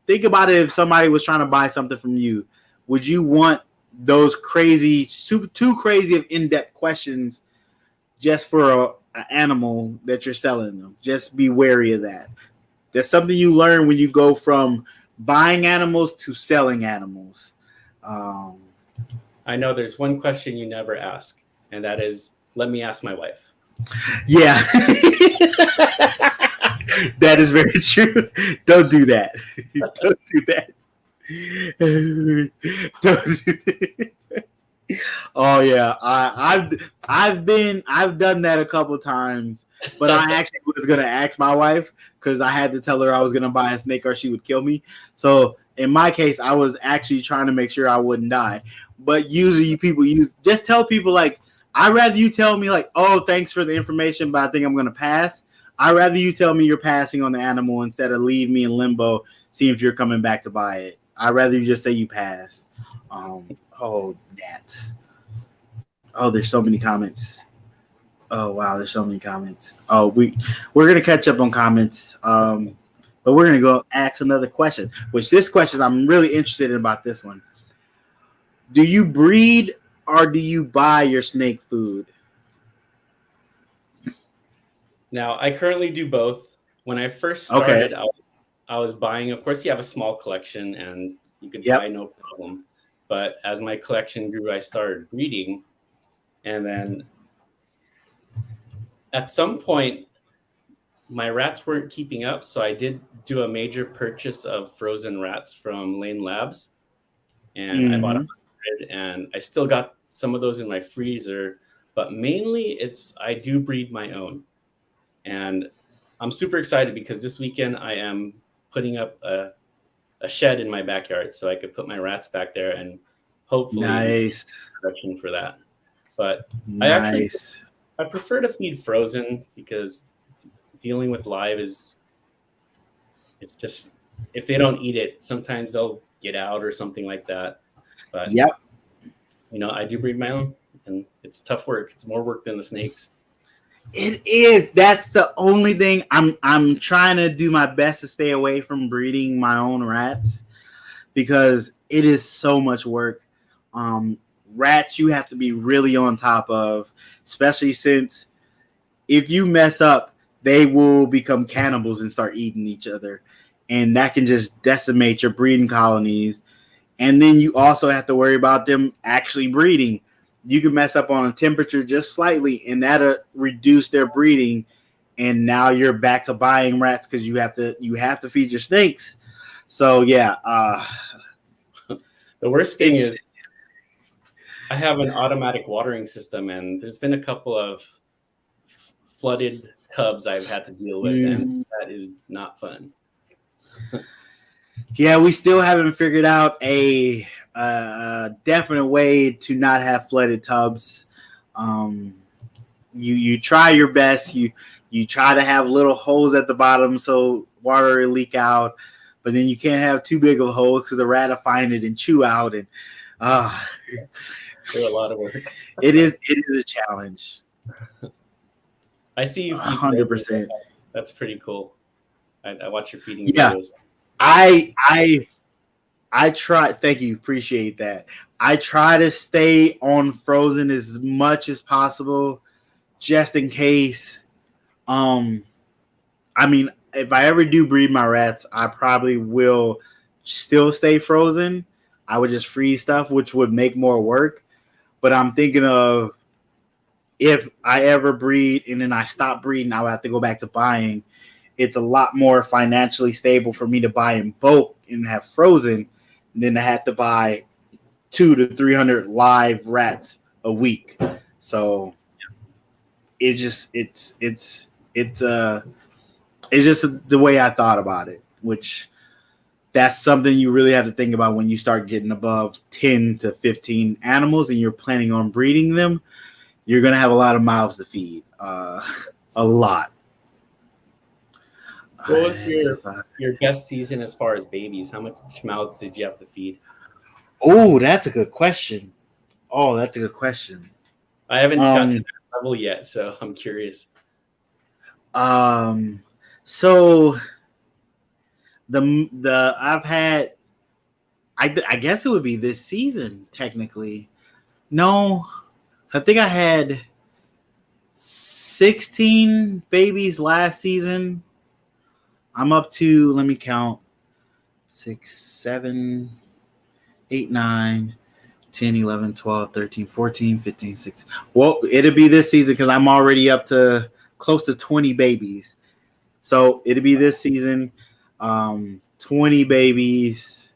Think about it. If somebody was trying to buy something from you, would you want those too crazy of in-depth questions just for an animal that you're selling them? Just be wary of that. That's something you learn when you go from buying animals to selling animals. I know there's one question you never ask, and that is, let me ask my wife. Yeah. That is very true. Don't do that. Don't do that. Don't do that. Oh yeah, I've done that a couple times, but I actually was gonna ask my wife because I had to tell her I was gonna buy a snake or she would kill me. So in my case, I was actually trying to make sure I wouldn't die. But usually, people just tell people like, I'd rather you tell me like, oh, thanks for the information, but I think I'm gonna pass. I'd rather you tell me you're passing on the animal instead of leave me in limbo, see if you're coming back to buy it. I'd rather you just say you passed. There's so many comments. Oh wow, there's so many comments. Oh, we're gonna catch up on comments. But we're gonna go ask another question. Which this question I'm really interested in about this one. Do you breed or do you buy your snake food? Now, I currently do both. When I first started, I was buying. Of course, you have a small collection, and you could buy no problem. But as my collection grew, I started breeding. And then at some point, my rats weren't keeping up. So I did do a major purchase of frozen rats from Lane Labs. And I bought 100, and I still got some of those in my freezer. But mainly, I do breed my own. And I'm super excited because this weekend I am putting up a shed in my backyard so I could put my rats back there and hopefully production for that. But I prefer to feed frozen because dealing with live it's just, if they don't eat it, sometimes they'll get out or something like that. But I do breed my own, and it's tough work. It's more work than the snakes. It is. That's the only thing. I'm trying to do my best to stay away from breeding my own rats because it is so much work. Rats you have to be really on top of, especially since if you mess up, they will become cannibals and start eating each other. And that can just decimate your breeding colonies. And then you also have to worry about them actually breeding. You can mess up on a temperature just slightly, and that'll reduce their breeding. And now you're back to buying rats because you have to feed your snakes. So yeah, the worst thing is I have an automatic watering system, and there's been a couple of flooded tubs I've had to deal with, and that is not fun. Yeah, we still haven't figured out a definite way to not have flooded tubs. You try your best. You try to have little holes at the bottom so water will leak out, but then you can't have too big of a hole because the rat will find it and chew out. And They're a lot of work. It is a challenge. I see you. 100%. That's pretty cool. I watch your feeding videos. I try. Thank you. Appreciate that. I try to stay on frozen as much as possible, just in case. I mean, if I ever do breed my rats, I probably will still stay frozen. I would just freeze stuff, which would make more work. But I'm thinking of if I ever breed and then I stop breeding, I would have to go back to buying. It's a lot more financially stable for me to buy in bulk and have frozen than to have to buy 200 to 300 live rats a week. So it's just the way I thought about it, which that's something you really have to think about when you start getting above 10 to 15 animals and you're planning on breeding them. You're going to have a lot of mouths to feed, a lot. What was your best season as far as babies? How much mouths did you have to feed? Oh, that's a good question. I haven't gotten to that level yet, so I'm curious. So I've had, I guess it would be this season technically. No, so I think I had 16 babies last season. I'm up to, let me count, 6, 7, 8, 9, 10, 11, 12, 13, 14, 15, 16. Well, it'll be this season because I'm already up to close to 20 babies. So it'll be this season, 20 babies.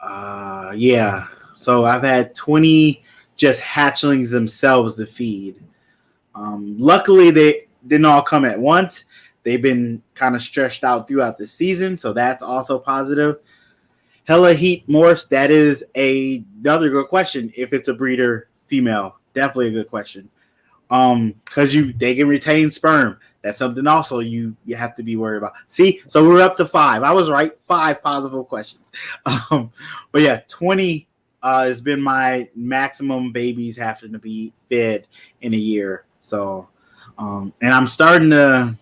Yeah. So I've had 20 just hatchlings themselves to feed. Luckily, they didn't all come at once. They've been kind of stretched out throughout the season, so that's also positive. Hella heat morphs. That is another good question. If it's a breeder female, definitely a good question. Because they can retain sperm. That's something also you have to be worried about. See, so we're up to 5. I was right. 5 positive questions. But yeah, 20 has been my maximum babies having to be fed in a year. So, and I'm starting to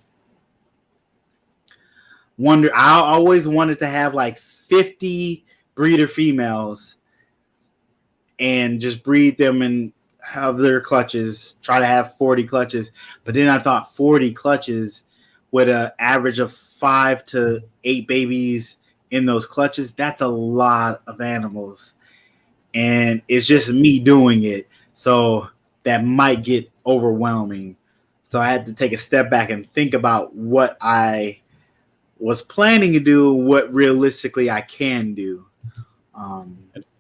wonder. I always wanted to have like 50 breeder females and just breed them and have their clutches, try to have 40 clutches. But then I thought 40 clutches with an average of 5 to 8 babies in those clutches, that's a lot of animals. And it's just me doing it. So that might get overwhelming. So I had to take a step back and think about what I was planning to do, what realistically I can do.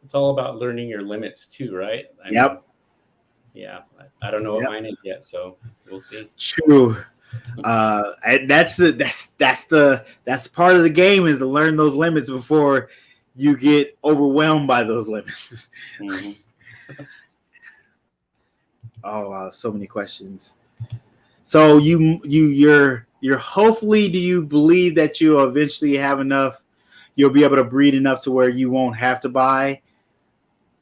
It's all about learning your limits too, right? I mean, yeah, I don't know what mine is yet, so we'll see. True. That's part of the game, is to learn those limits before you get overwhelmed by those limits. Mm-hmm. Oh wow, so many questions. So you're hopefully, do you believe that you'll eventually have enough, you'll be able to breed enough to where you won't have to buy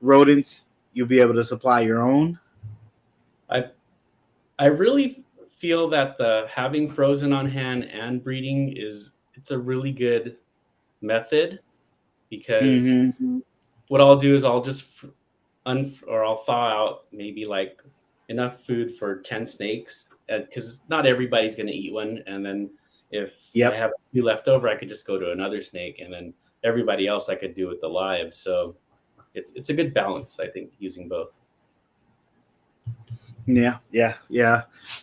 rodents, you'll be able to supply your own? I really feel that having frozen on hand and breeding it's a really good method, because what I'll do is I'll just I'll thaw out maybe like enough food for 10 snakes, because not everybody's going to eat one. And then if I have a few left over, I could just go to another snake, and then everybody else I could do with the live. So it's a good balance, I think, using both. Yeah.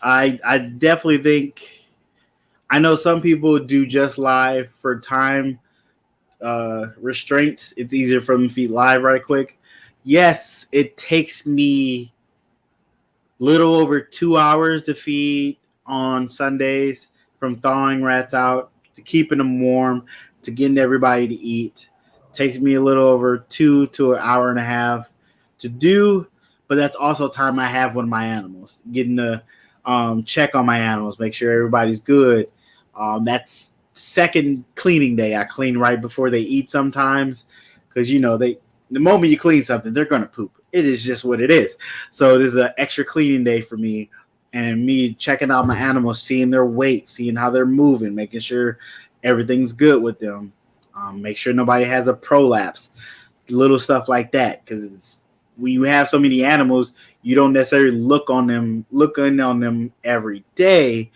I definitely think, I know some people do just live for time restraints. It's easier for them to feed live right quick. Yes, it takes me little over 2 hours to feed on Sundays, from thawing rats out to keeping them warm to getting everybody to eat. It takes me a little over 2 to an hour and a half to do, but that's also time I have with my animals, getting to check on my animals, make sure everybody's good. That's second cleaning day. I clean right before they eat sometimes, because the moment you clean something, they're going to poop. It is just what it is. So this is an extra cleaning day for me, and me checking out my animals, seeing their weight, seeing how they're moving, making sure everything's good with them. Make sure nobody has a prolapse, little stuff like that. Because when you have so many animals, you don't necessarily look in on them every day.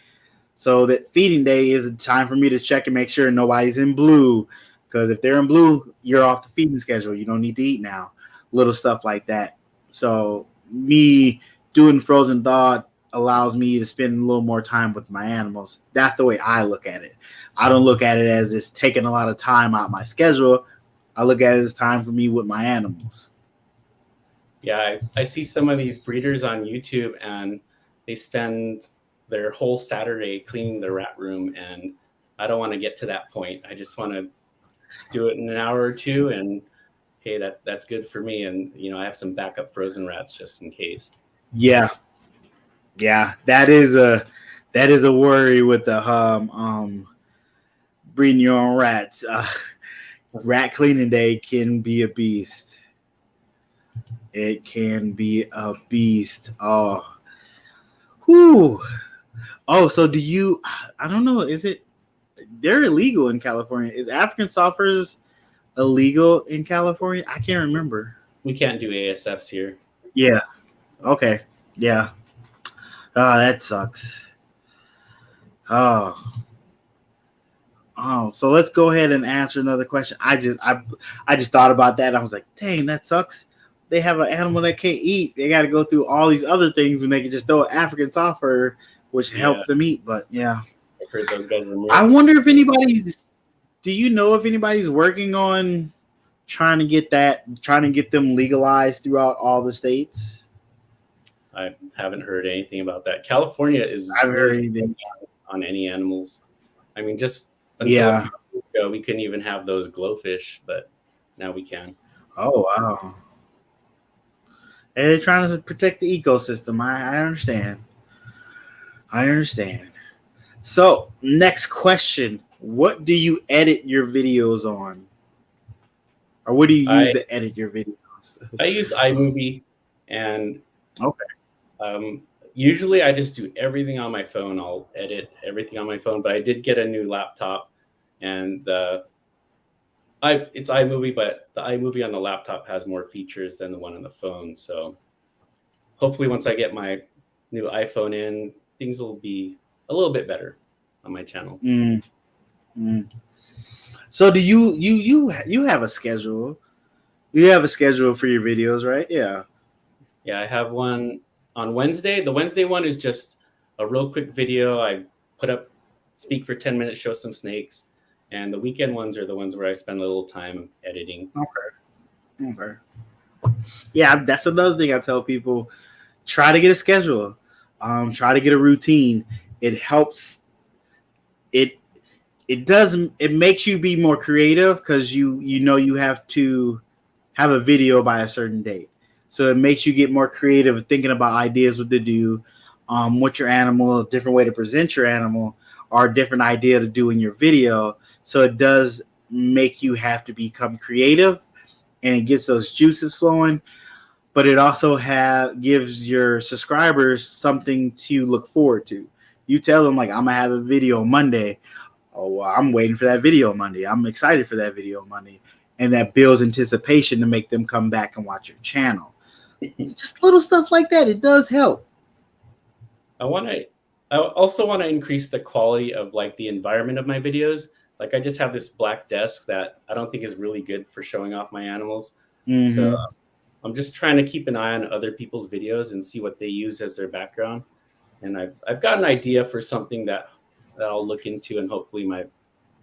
So that feeding day is a time for me to check and make sure nobody's in blue. Because if they're in blue, you're off the feeding schedule. You don't need to eat now. Little stuff like that. So me doing frozen thaw allows me to spend a little more time with my animals. That's the way I look at it. I don't look at it as it's taking a lot of time out my schedule. I look at it as time for me with my animals. Yeah, I see some of these breeders on YouTube, and they spend their whole Saturday cleaning the rat room, and I don't want to get to that point. I just want to do it in an hour or two, and hey, that's good for me. And I have some backup frozen rats just in case. Yeah, that is a worry with the breeding your own rats. Rat cleaning day can be a beast. It can be a beast. Oh, whew. Oh, so do you? I don't know. Is it? They're illegal in California. Is African sulfurs illegal in California? I can't remember. We can't do ASFs here. Yeah. Okay. Yeah. Oh, that sucks. Oh. So let's go ahead and answer another question. I just thought about that. I was like, dang, that sucks. They have an animal that can't eat. They got to go through all these other things when they can just throw an African sulfur, which helps them eat. But yeah. I heard those guys were. I wonder if anybody's. Do you know if anybody's working on trying to get them legalized throughout all the states? I haven't heard anything about that. California is. I haven't heard anything on any animals. I mean, just until a few years ago, we couldn't even have those glowfish, but now we can. Oh wow! And they're trying to protect the ecosystem. I understand. I understand. So, next question: what do you edit your videos on, or what do you use to edit your videos? I use iMovie, and okay. Usually I just do everything on my phone. I'll edit everything on my phone, but I did get a new laptop, and it's iMovie, but the iMovie on the laptop has more features than the one on the phone. So hopefully once I get my new iPhone in, things will be a little bit better on my channel. So do you have a schedule? You have a schedule for your videos, right? Yeah. Yeah, I have one on Wednesday. The Wednesday one is just a real quick video. I put up, speak for 10 minutes, show some snakes. And the weekend ones are the ones where I spend a little time editing. Okay. Yeah, that's another thing I tell people. Try to get a schedule. Try to get a routine. It helps. It makes you be more creative because you know you have to have a video by a certain date. So it makes you get more creative, thinking about ideas what to do, with your animal, a different way to present your animal, or a different idea to do in your video. So it does make you have to become creative, and it gets those juices flowing. But it also gives your subscribers something to look forward to. You tell them, like, I'm going to have a video Monday. Oh, well, I'm waiting for that video Monday. I'm excited for that video Monday. And that builds anticipation to make them come back and watch your channel. Just little stuff like that. It does help. I also want to increase the quality of like the environment of my videos. Like I just have this black desk that I don't think is really good for showing off my animals. Mm-hmm. So I'm just trying to keep an eye on other people's videos and see what they use as their background. And I've got an idea for something that I'll look into, and hopefully might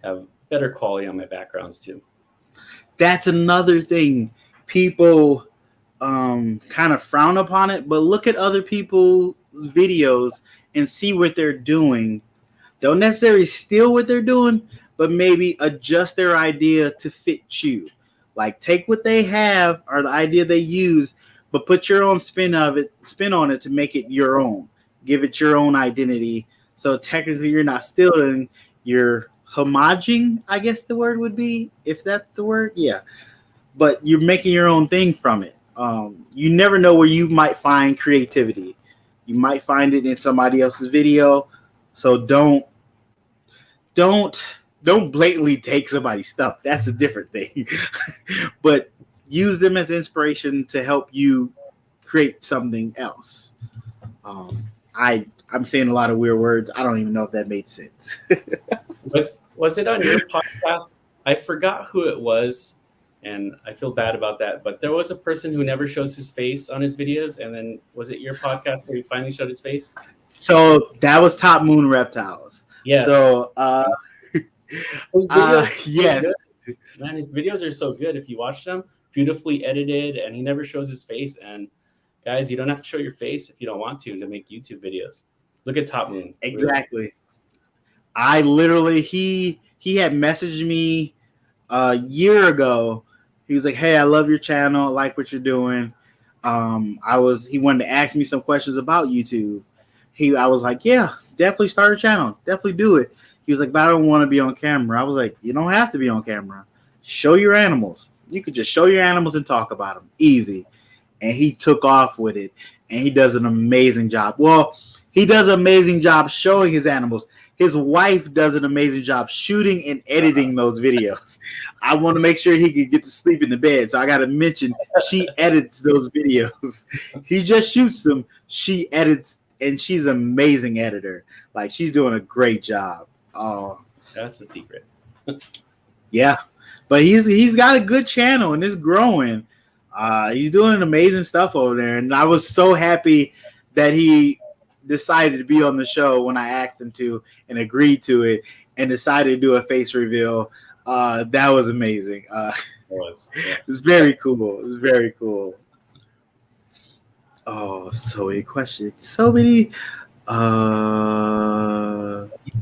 have better quality on my backgrounds too. That's another thing. People kind of frown upon it, but look at other people's videos and see what they're doing. Don't necessarily steal what they're doing, but maybe adjust their idea to fit you. Like take what they have or the idea they use, but put your own spin on it to make it your own. Give it your own identity. So technically you're not stealing, you're homaging, I guess the word would be, if that's the word. Yeah. But you're making your own thing from it. You never know where you might find creativity. You might find it in somebody else's video. So don't blatantly take somebody's stuff. That's a different thing. But use them as inspiration to help you create something else. I'm saying a lot of weird words. I don't even know if that made sense. Was it on your podcast? I forgot who it was, and I feel bad about that. But there was a person who never shows his face on his videos, and then was it your podcast where he finally showed his face? So that was Top Moon Reptiles. Yes. So yes. Man, his videos are so good. If you watch them, beautifully edited, and he never shows his face. And guys, you don't have to show your face if you don't want to make YouTube videos. Look at Top Moon. Exactly. Really. I literally, he had messaged me a year ago. He was like, "Hey, I love your channel. I like what you're doing." He wanted to ask me some questions about YouTube. I was like, "Yeah, definitely start a channel. Definitely do it." He was like, "But I don't want to be on camera." I was like, "You don't have to be on camera. Show your animals. You could just show your animals and talk about them. Easy." And he took off with it, and he does an amazing job. Well, he does an amazing job showing his animals. His wife does an amazing job shooting and editing those videos. I want to make sure he can get to sleep in the bed, so I got to mention she edits those videos. He just shoots them. She edits, and she's an amazing editor. Like, she's doing a great job. That's the secret. Yeah, but he's got a good channel, and it's growing. He's doing amazing stuff over there, and I was so happy that he decided to be on the show when I asked him to and agreed to it and decided to do a face reveal. That was amazing. It's very cool. It was very cool. Oh, so many questions. So many.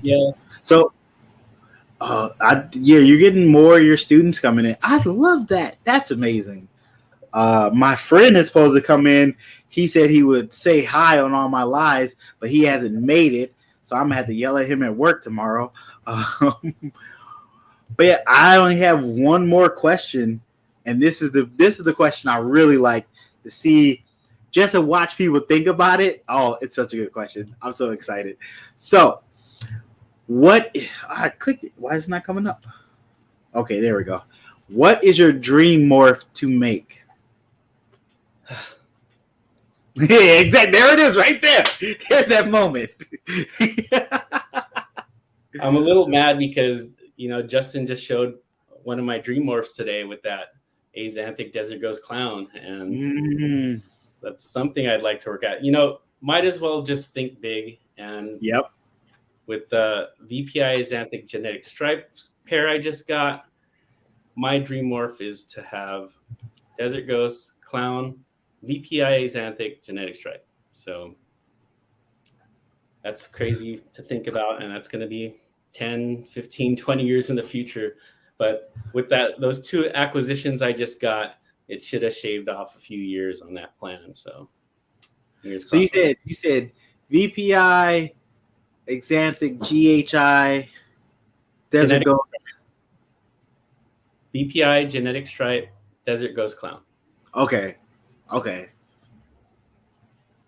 Yeah. So, you're getting more of your students coming in. I love that. That's amazing. My friend is supposed to come in. He said he would say hi on all my lives, but he hasn't made it. So I'm gonna have to yell at him at work tomorrow. But yeah, I only have one more question, and this is the question I really like to see, just to watch people think about it. Oh, it's such a good question. I'm so excited. So, what I clicked it? Why is it not coming up? Okay, there we go. What is your dream morph to make? Yeah, exactly. There it is, right there. There's that moment. I'm a little mad because Justin just showed one of my dream morphs today with that Axanthic Desert Ghost Clown, and that's something I'd like to work at. Might as well just think big, and yep. With the VPI Axanthic Genetic Stripe pair I just got, my dream morph is to have Desert Ghost Clown, VPI Axanthic Genetic Stripe. So that's crazy to think about, and that's going to be 10, 15, 20 years in the future. But with those two acquisitions I just got, it should have shaved off a few years on that plan. So you said VPI, Axanthic, GHI, Desert Ghost. VPI, Genetic Stripe, Desert Ghost Clown. Okay.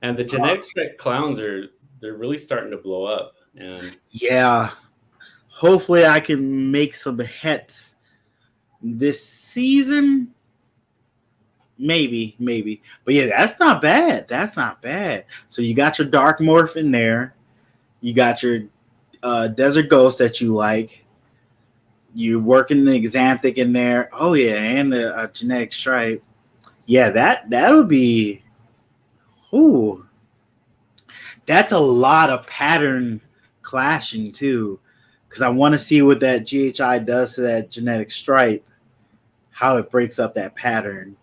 And the Genetic Stripe clowns they're really starting to blow up. And yeah, hopefully I can make some hits this season. Maybe. But yeah, that's not bad. So you got your Dark Morph in there. You got your Desert Ghost that you like. You working the Axanthic in there. Oh yeah, and the Genetic Stripe. Yeah, that'll be. Ooh, that's a lot of pattern clashing too, because I want to see what that GHI does to that Genetic Stripe, how it breaks up that pattern.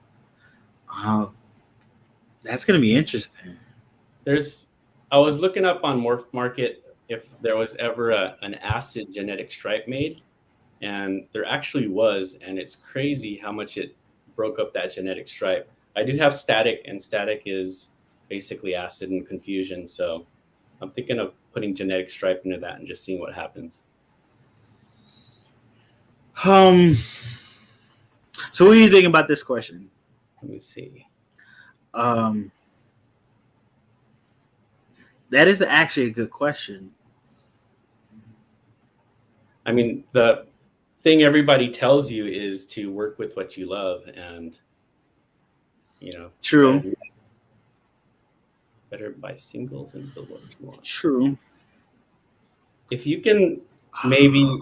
That's gonna be interesting. I was looking up on Morph Market if there was ever an acid Genetic Stripe made, and there actually was, and it's crazy how much it broke up that Genetic Stripe. I do have Static, and Static is basically acid and confusion, so I'm thinking of putting Genetic Stripe into that and just seeing what happens. So what do you think about this question? Let me see. That is actually a good question. I mean, the thing everybody tells you is to work with what you love, and true. Better buy singles and build what you want. True. If you can maybe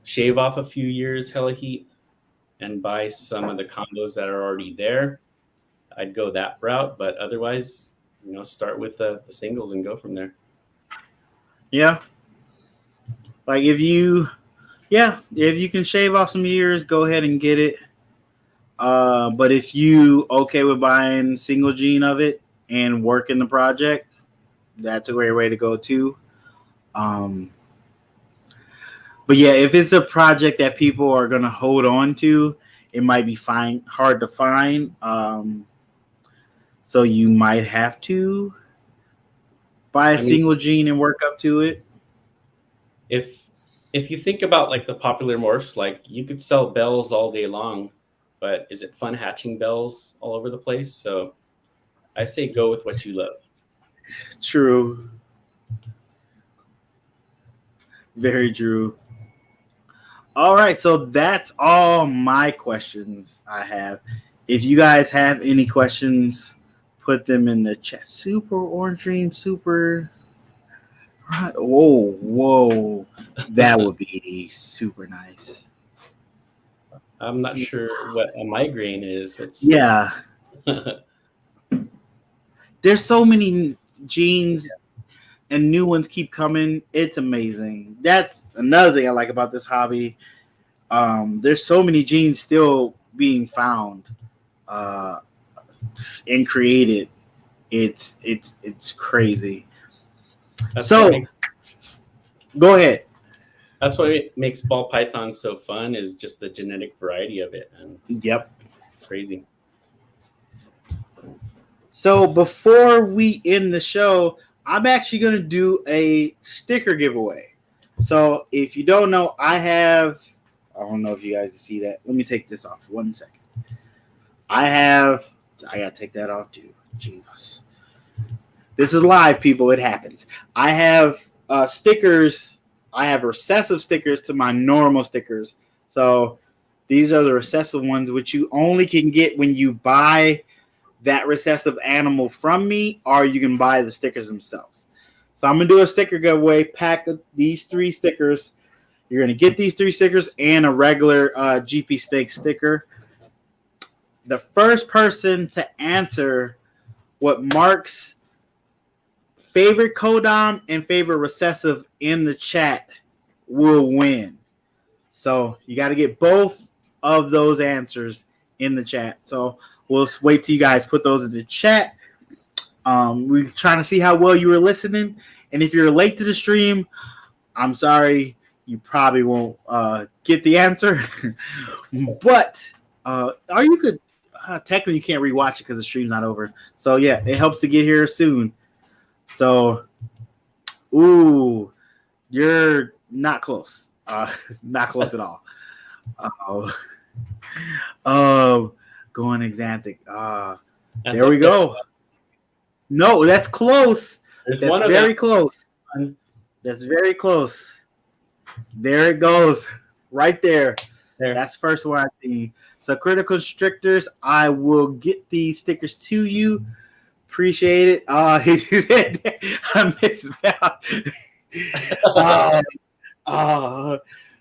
shave off a few years hella heat and buy some of the combos that are already there, I'd go that route. But otherwise, start with the singles and go from there. Yeah. Like if you can shave off some years, go ahead and get it. But if you okay with buying single gene of it and working the project, that's a great way to go too. But yeah, if it's a project that people are gonna hold on to, it might be hard to find. So you might have to buy a single gene and work up to it. If you think about like the popular morphs, like you could sell bells all day long, but is it fun hatching bells all over the place? So I say go with what you love. True. Very true. All right, so that's all my questions I have. If you guys have any questions, put them in the chat. Super Orange Dream, super. Whoa. That would be super nice. I'm not sure what a migraine is. Yeah. There's so many genes and new ones keep coming. It's amazing. That's another thing I like about this hobby. There's so many genes still being found and created. It's crazy. Go ahead. That's what makes ball pythons so fun, is just the genetic variety of it. And yep, it's crazy. So before we end the show, I'm actually going to do a sticker giveaway. So if you don't know, I don't know if you guys can see that. Let me take this off 1 second. I got to take that off too. Jesus. This is live, people. It happens. I have stickers. I have recessive stickers to my normal stickers. So these are the recessive ones, which you only can get when you buy that recessive animal from me, or you can buy the stickers themselves. So I'm going to do a sticker giveaway pack of these 3 stickers. You're going to get these 3 stickers and a regular GP Snakes sticker. The first person to answer what Mark's favorite codom and favorite recessive in the chat will win. So you got to get both of those answers in the chat. So we'll wait till you guys put those in the chat. We're trying to see how well you were listening. And if you're late to the stream, I'm sorry, you probably won't get the answer. But or you could technically you can't rewatch it because the stream's not over. So yeah, it helps to get here soon. So, you're not close. Not close at all. Going Xanthic. There we go. No, that's close. That's very close. That's very close. There it goes. Right there. That's the first one I see. So, Critical Constrictors, I will get these stickers to you. Appreciate it. He said I misspelled.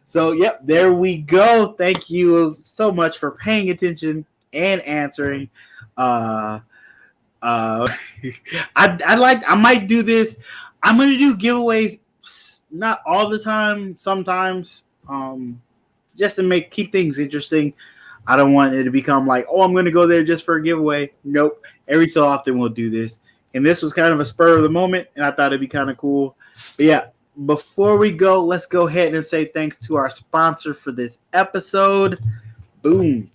So yep, there we go. Thank you so much for paying attention and answering. I might do this. I'm gonna do giveaways, not all the time, sometimes, just to keep things interesting. I don't want it to become like, oh, I'm going to go there just for a giveaway. Nope. Every so often we'll do this. And this was kind of a spur of the moment, and I thought it'd be kind of cool. But yeah, before we go, let's go ahead and say thanks to our sponsor for this episode. Boom.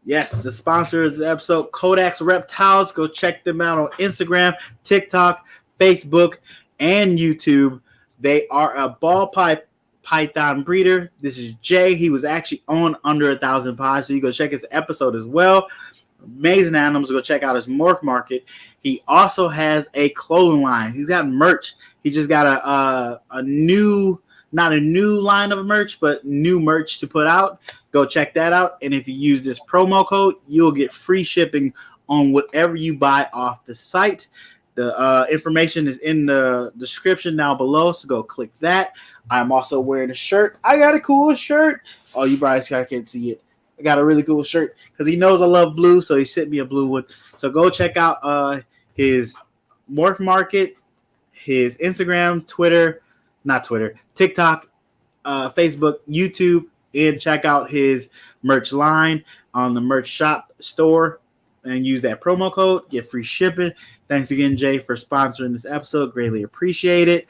Yes, the sponsor of this episode, CODEX Reptiles. Go check them out on Instagram, TikTok, Facebook, and YouTube. They are a ball python breeder. This is Jay. He was actually on Under 1,000 Pods, so you go check his episode as well. Amazing animals. Go check out his morph market. He also has a clothing line. He's got merch. He just got a new, not a new line of merch, but new merch to put out. Go check that out. And if you use this promo code, you'll get free shipping on whatever you buy off the site. The information is in the description down below, so go click that. I'm also wearing a shirt. I got a cool shirt. Oh, you guys can't see it. I got a really cool shirt because he knows I love blue, so he sent me a blue one. So go check out his morph market, his Instagram, TikTok, Facebook, YouTube, and check out his merch line on the merch shop store and use that promo code. Get free shipping. Thanks again, Jay, for sponsoring this episode. Greatly appreciate it.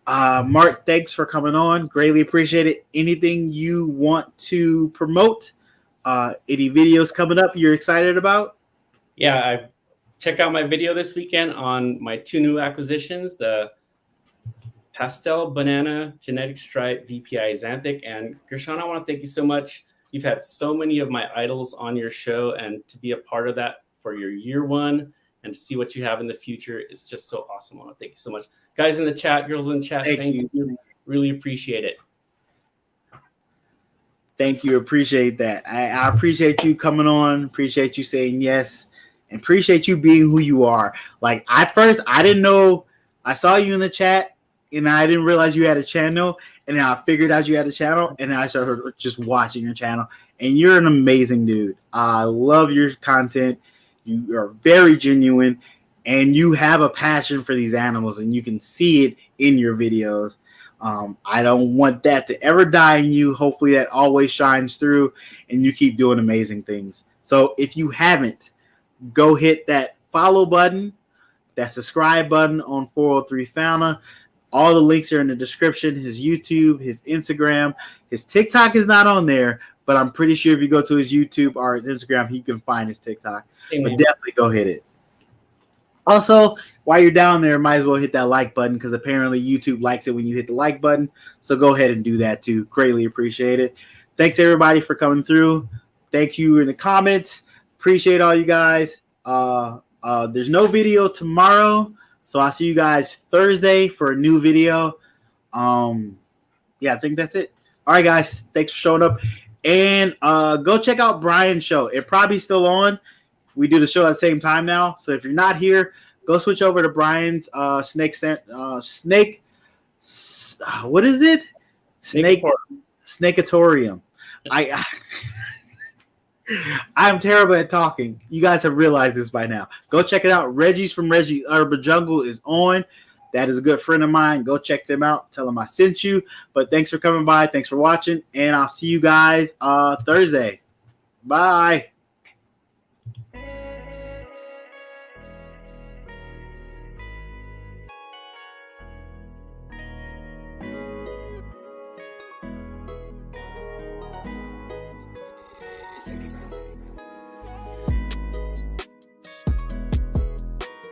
Mark, thanks for coming on. Greatly appreciate it. Anything you want to promote? Any videos coming up you're excited about? Yeah, I check out my video this weekend on my 2 new acquisitions, the Pastel Banana Genetic Stripe VPI Xanthic. And Gershon, I want to thank you so much. You've had so many of my idols on your show, and to be a part of that for your year 1 and to see what you have in the future is just so awesome. I want to thank you so much. Guys in the chat, girls in the chat, thank you. Really appreciate it. Thank you. Appreciate that. I appreciate you coming on. Appreciate you saying yes. And appreciate you being who you are. Like, at first, I didn't know. I saw you in the chat, and I didn't realize you had a channel. And then I figured out you had a channel, and then I started just watching your channel. And you're an amazing dude. I love your content. You are very genuine, and you have a passion for these animals, and you can see it in your videos. I don't want that to ever die in you. Hopefully that always shines through and you keep doing amazing things. So if you haven't, go hit that follow button, that subscribe button on 403 Fauna. All the links are in the description. His YouTube, his Instagram, his TikTok is not on there, but I'm pretty sure if you go to his YouTube or his Instagram, you can find his TikTok. But definitely go hit it. Also, while you're down there, might as well hit that like button because apparently YouTube likes it when you hit the like button. So go ahead and do that too. Greatly appreciate it. Thanks everybody for coming through. Thank you in the comments. Appreciate all you guys. There's no video tomorrow, so I'll see you guys Thursday for a new video. Yeah, I think that's it. All right, guys. Thanks for showing up. And go check out Brian's show. It probably still on. We do the show at the same time now. So if you're not here, go switch over to Brian's what is it? Snakeatorium. I'm terrible at talking. You guys have realized this by now. Go check it out. Reggie's from Reggie Urban Jungle is on. That is a good friend of mine. Go check them out. Tell them I sent you. But thanks for coming by. Thanks for watching. And I'll see you guys Thursday. Bye.